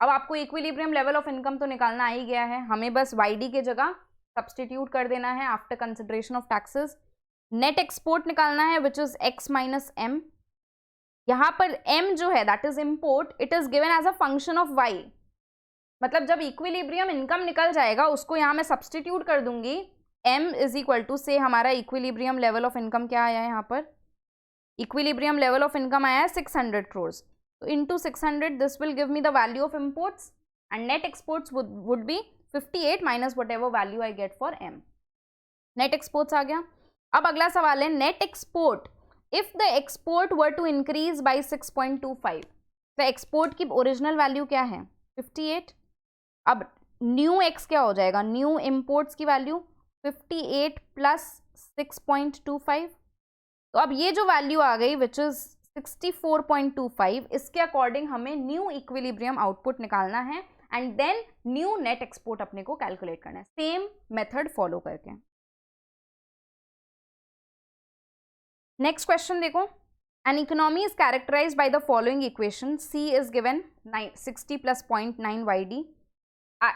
अब आपको इक्विलिब्रियम लेवल ऑफ इनकम तो निकालना आ ही गया है, हमें बस YD के जगह सब्सटीट्यूट कर देना है after consideration of taxes. Net export निकालना है which is X minus M. यहाँ पर M जो है that is import, it is given as a function of Y. मतलब जब इक्विलिब्रियम इनकम निकल जाएगा उसको यहाँ मैं सब्सटीट्यूट कर दूंगी. M इज इक्वल टू से हमारा इक्विलिब्रियम लेवल ऑफ इनकम क्या आया है? यहाँ पर इक्विलिब्रियम लेवल ऑफ इनकम आया है 600 crores. So into 600 this will give me the value of imports and net exports would be 58 minus whatever value I get for M. Net exports आ गया. अब अगला सवाल है net export. If the export were to increase by 6.25, तो export की ओरिजिनल वैल्यू क्या है? 58. अब न्यू x क्या हो जाएगा? न्यू imports की वैल्यू 58 प्लस 6.25. तो अब ये जो वैल्यू आ गई विच इज 64.25, इसके अकॉर्डिंग हमें न्यू इक्विलिब्रियम आउटपुट निकालना है and then new net export अपने को कैलकुलेट करना है, सेम मेथड फॉलो करके. नेक्स्ट क्वेश्चन देखो. An economy is characterized by the following equation. C is given 60 plus 0.9 YD.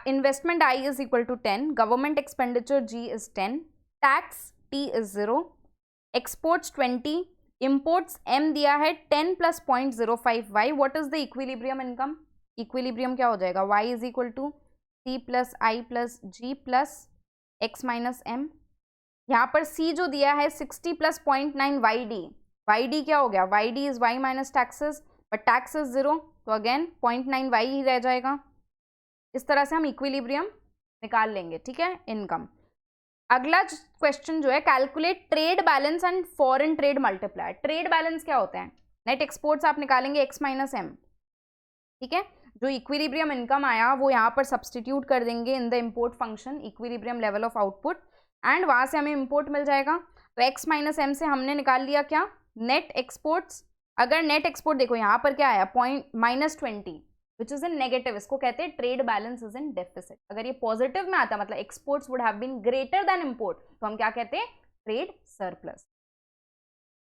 Investment I is equal to 10. Government expenditure G is 10. Tax T is 0. Exports 20. Imports M दिया है 10 plus 0.05 Y. What is the equilibrium income? Equilibrium क्या हो जाएगा? Y is equal to C plus I plus G plus X minus M. यहाँ पर C जो दिया है 60 प्लस 0.9 YD. YD क्या हो गया? YD is Y minus taxes, but tax is 0, तो अगेन 0.9 Y ही रह जाएगा. इस तरह से हम इक्विलिब्रियम निकाल लेंगे. ठीक है, इनकम. अगला क्वेश्चन जो है, calculate trade balance and foreign trade multiplier. Trade balance क्या होता है? नेट एक्सपोर्ट्स आप निकालेंगे X माइनस M. ठीक है, जो इक्विलिब्रियम इनकम आया वो यहाँ पर सब्सटीट्यूट कर देंगे in the import function, equilibrium level of output, and वहाँ से हमें इम्पोर्ट मिल जाएगा. तो X माइनस M से हमने निकाल लिया क्या? Net exports. अगर नेट एक्सपोर्ट देखो यहाँ पर क्या आया? -20 विच इज इन नेगेटिव. इसको कहते हैं trade balance is in deficit. अगर ये पॉजिटिव में आता मतलब exports would have been greater than import, तो हम क्या कहते हैं? Trade surplus.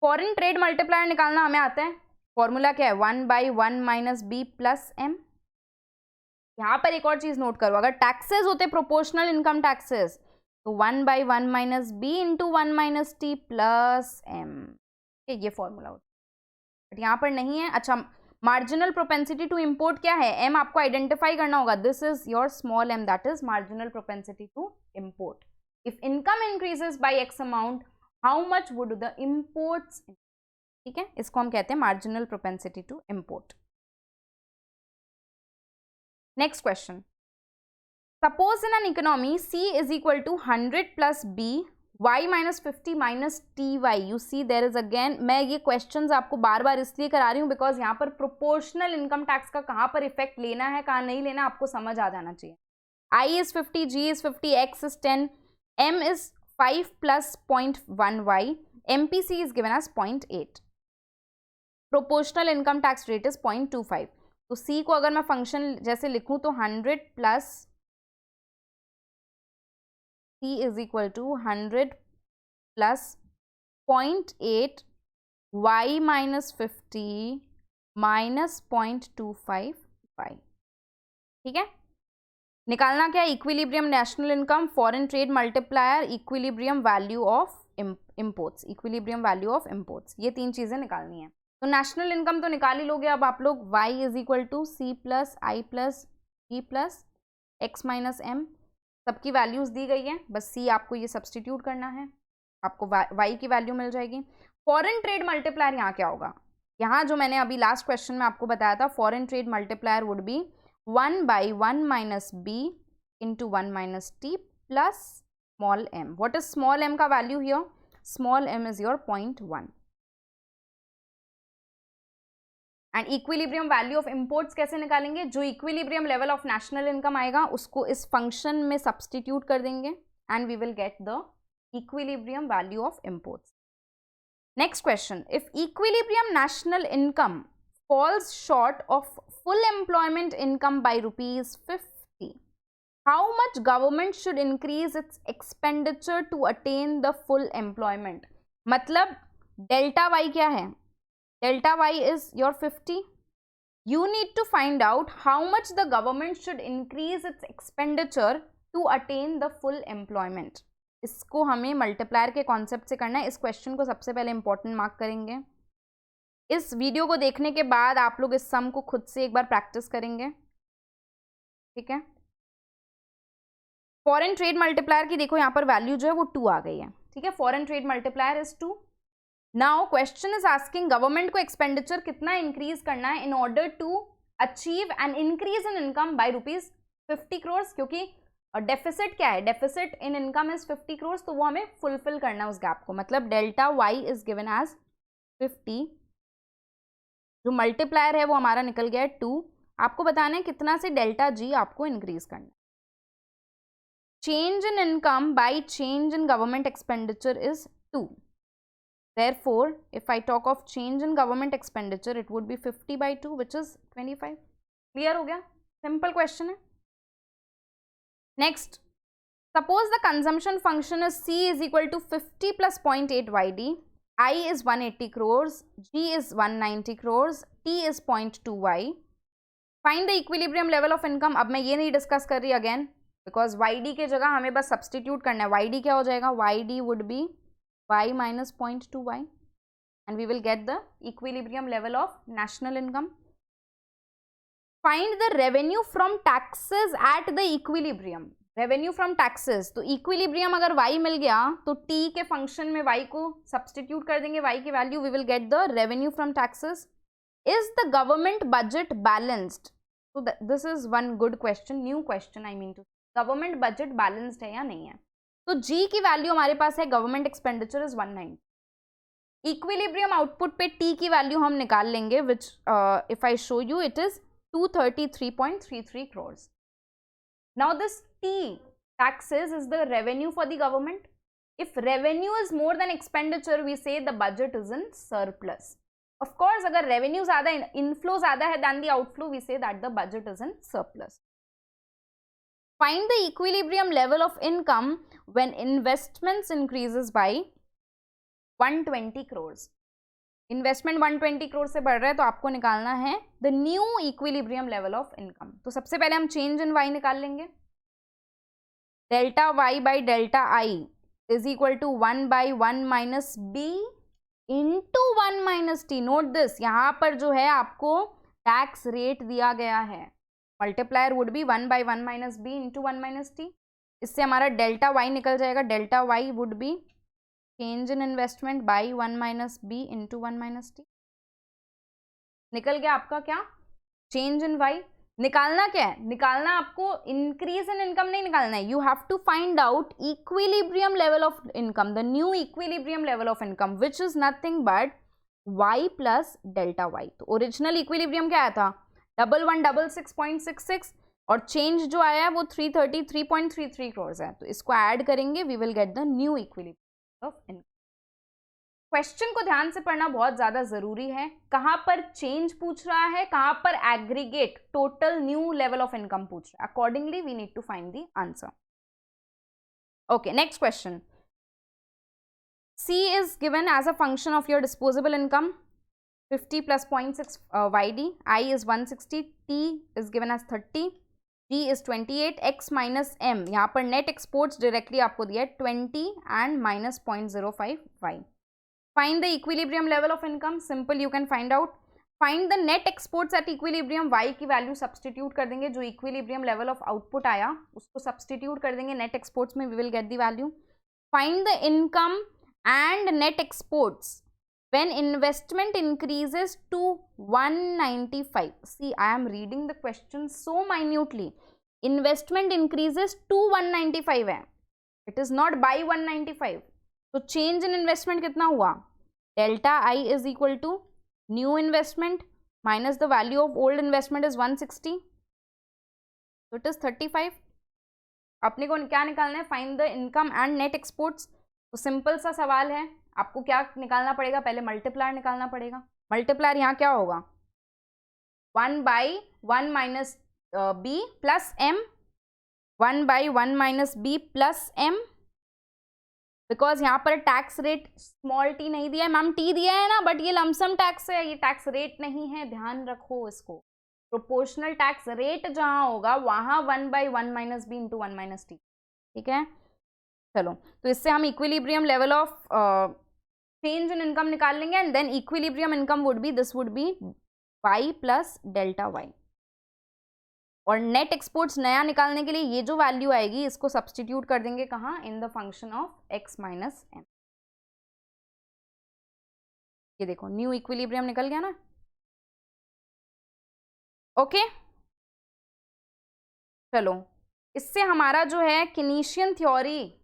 Foreign trade multiplier निकालना हमें आता है. फॉर्मूला क्या है? 1/1 माइनस बी प्लस M. यहाँ पर एक और चीज नोट करो, अगर टैक्सेस होते प्रोपोर्शनल इनकम टैक्सेस तो 1/1 minus b into 1 minus t plus m, ये फॉर्मूला होता है, बट यहाँ पर नहीं है। अच्छा, मार्जिनल प्रोपेंसिटी टू इम्पोर्ट क्या है, एम आपको आइडेंटिफाई करना होगा, this is your small m, that is marginal propensity to import. If income increases by x amount, how much would the imports, ठीक है, इसको हम कहते हैं marginal propensity to import. Next question, suppose in an economy C is equal to 100 plus B, y minus 50 minus TY, you see there is again, मैं ये क्वेश्चंस आपको बार बार इसलिए करा रही हूँ बिकॉज यहाँ पर प्रोपोर्शनल इनकम टैक्स का कहाँ पर इफेक्ट लेना है कहाँ नहीं लेना आपको समझ आ जाना चाहिए। I is 50, G is 50, X is 10, M is 5 plus 0.1Y, MPC is given as 0.8, proportional income tax rate is 0.25। तो C को अगर मैं फंक्शन जैसे लिखूं तो 100 plus C is equal to 100 plus 0.8 y minus 50 minus 0.25y, ठीक है। निकालना क्या, equilibrium national income, foreign trade multiplier, equilibrium value of imports, equilibrium value of imports, ये तीन चीजें निकालनी है। तो नेशनल इनकम तो निकाल ही लोगे अब आप लोग, y is equal to C plus I plus G plus X minus M, सबकी वैल्यूज दी गई है, बस C आपको ये सब्सटीट्यूट करना है, आपको y की वैल्यू मिल जाएगी। फॉरेन ट्रेड मल्टीप्लायर यहाँ क्या होगा, यहाँ जो मैंने अभी लास्ट क्वेश्चन में आपको बताया था, foreign trade multiplier would be 1/1 minus b into 1 minus t plus small m। What is small m का value here, small m is your 0.1। And equilibrium value of imports कैसे निकालेंगे, जो equilibrium level of national income आएगा उसको इस फंक्शन में सब्सटीट्यूट कर देंगे and we will get the equilibrium value of imports. Next question, if equilibrium national income falls short of full employment income by ₹50, how much government should increase its expenditure to attain the full employment. मतलब डेल्टा वाई क्या है, delta y is your 50, you need to find out how much the government should increase its expenditure to attain the full employment। इसको हमें मल्टीप्लायर के कॉन्सेप्ट से करना है। इस क्वेश्चन को सबसे पहले इंपॉर्टेंट मार्क करेंगे, इस वीडियो को देखने के बाद आप लोग इस सम को खुद से एक बार प्रैक्टिस करेंगे, ठीक है। फॉरेन ट्रेड मल्टीप्लायर की देखो यहाँ पर वैल्यू जो है वो 2 आ गई है, ठीक है, foreign trade multiplier is 2। Now question is asking government को एक्सपेंडिचर कितना इंक्रीज करना है in order to achieve an increase in income by ₹50 crore, क्योंकि डेफिसिट क्या है, deficit in income is 50 crore, तो वो हमें फुलफिल करना है उस गैप को। मतलब delta y is given as 50, जो मल्टीप्लायर है वो हमारा निकल गया है 2। आपको बताना है कितना से डेल्टा जी आपको इंक्रीज करना है। Change in income by change in government expenditure is 2। Therefore, if I talk of change in government expenditure, it would be 50/2, which is 25. Clear हो गया? Simple question है. Next, suppose the consumption function is C is equal to 50 plus 0.8 YD, I is 180 crores, G is 190 crores, T is 0.2 Y. Find the equilibrium level of income. अब मैं ये नहीं डिस्कस कर रही again, because YD के जगह हमें बस सब्सटीट्यूट करना है। YD क्या हो जाएगा, YD would be y minus 0.2y and we will get the equilibrium level of national income. Find the revenue from taxes at the equilibrium. Revenue from taxes, तो equilibrium अगर y मिल गया तो t के फंक्शन में y को सब्सटीट्यूट कर देंगे, y की value, we will get the revenue from taxes. Is the government budget balanced? So this is one good question, new question I mean to say. Government budget balanced है या नहीं है? तो G की वैल्यू हमारे पास है, government expenditure is 190। Equilibrium output पे T की वैल्यू हम निकाल लेंगे, which if I show you it is 233.33 crore. Now this T taxes is the revenue for the government. If revenue is more than expenditure, we say the budget is in surplus. Of course, अगर revenue ज़्यादा, inflow ज़्यादा है than the outflow, we say that the budget is in surplus. Find the equilibrium level of income when investments increases by 120 crores. Investment 120 crore से बढ़ रहा है तो आपको निकालना है the new equilibrium level of income. तो सबसे पहले हम चेंज इन वाई निकाल लेंगे। Delta y by delta I is equal to 1/1 minus b into 1 minus t. Note this, यहाँ पर जो है आपको टैक्स रेट दिया गया है, multiplier would be 1/1 minus b into 1 minus t. इससे हमारा डेल्टा वाई निकल जाएगा, delta Y would be change in investment by 1 minus b into 1 minus t. निकल गया आपका क्या, चेंज इन वाई। निकालना क्या है, निकालना आपको इंक्रीज इन इनकम नहीं निकालना है, you have to find out equilibrium level of income, the new equilibrium level of income which is nothing but y plus delta y. तो ओरिजिनल इक्विलिब्रियम क्या आया था 1166.66 और चेंज जो आया है वो 333.33 करोड़ है। तो इसको ऐड करेंगे, we will get the new equilibrium of income. Question को ध्यान से पढ़ना बहुत ज्यादा जरूरी है। कहां पर चेंज पूछ रहा है, कहां पर aggregate total new level of income पूछ रहा है, accordingly we need to find the answer. Okay, next question. C is given as a function of your disposable income 50 plus 0.6 YD, I is 160, T is given as 30, G is 28, X minus M, यहाँ पर net exports directly आपको दिया है 20 and minus 0.05 Y. Find the equilibrium level of income, simple you can find out. Find the net exports at equilibrium, Y की value substitute कर देंगे, जो equilibrium level of output आया उसको substitute कर देंगे net exports में, we will get the value. Find the income and net exports when investment increases to 195. See, I am reading the question so minutely. Investment increases to 195 है, it is not by 195. तो change in investment कितना हुआ, delta I is equal to new investment minus the value of old investment is 160, so it is 35. अपने को क्या निकालना है, find the income and net exports. तो सिंपल सा सवाल है, आपको क्या निकालना पड़ेगा, पहले मल्टीप्लायर निकालना पड़ेगा। मल्टीप्लायर यहाँ क्या होगा 1/1 minus B plus m, 1/1 minus B plus m, because यहाँ पर टैक्स रेट स्मॉल टी नहीं दिया है, मैम टी दिया है ना, बट ये लमसम टैक्स है, ये टैक्स रेट नहीं है, ध्यान रखो इसको। प्रोपोर्शनल टैक्स रेट जहाँ होगा वहाँ 1/1 minus b into 1 minus t, ठीक है। चलो, तो इससे हम equilibrium level of change in income निकाल लेंगे and then equilibrium income would be, this would be y plus delta y. और नेट एक्सपोर्ट्स नया निकालने के लिए ये जो वैल्यू आएगी इसको सब्सटीट्यूट कर देंगे कहाँ, in the function of x minus m. ये देखो न्यू इक्विलिब्रियम निकल गया ना। ओके, चलो, इससे हमारा जो है Keynesian theory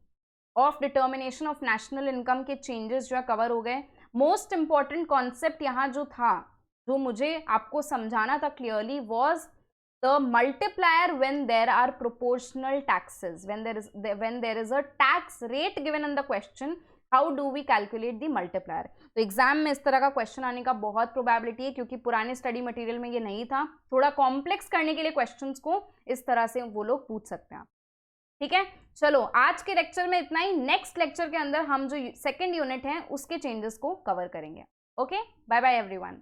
of determination of national income के चेंजेस जो है कवर हो गए। मोस्ट इंपॉर्टेंट कॉन्सेप्ट यहाँ जो था, जो मुझे आपको समझाना था clearly, was the multiplier when there are proportional taxes, when there is a tax rate given in the question, how do we calculate the multiplier. तो एग्जाम में इस तरह का क्वेश्चन आने का बहुत प्रोबेबिलिटी है, क्योंकि पुराने स्टडी मटेरियल में ये नहीं था। थोड़ा कॉम्प्लेक्स करने के लिए क्वेश्चंस को इस तरह से वो लोग पूछ सकते हैं, ठीक है। चलो, आज के लेक्चर में इतना ही। नेक्स्ट लेक्चर के अंदर हम जो सेकंड यूनिट है उसके चेंजेस को कवर करेंगे। Okay, bye bye everyone.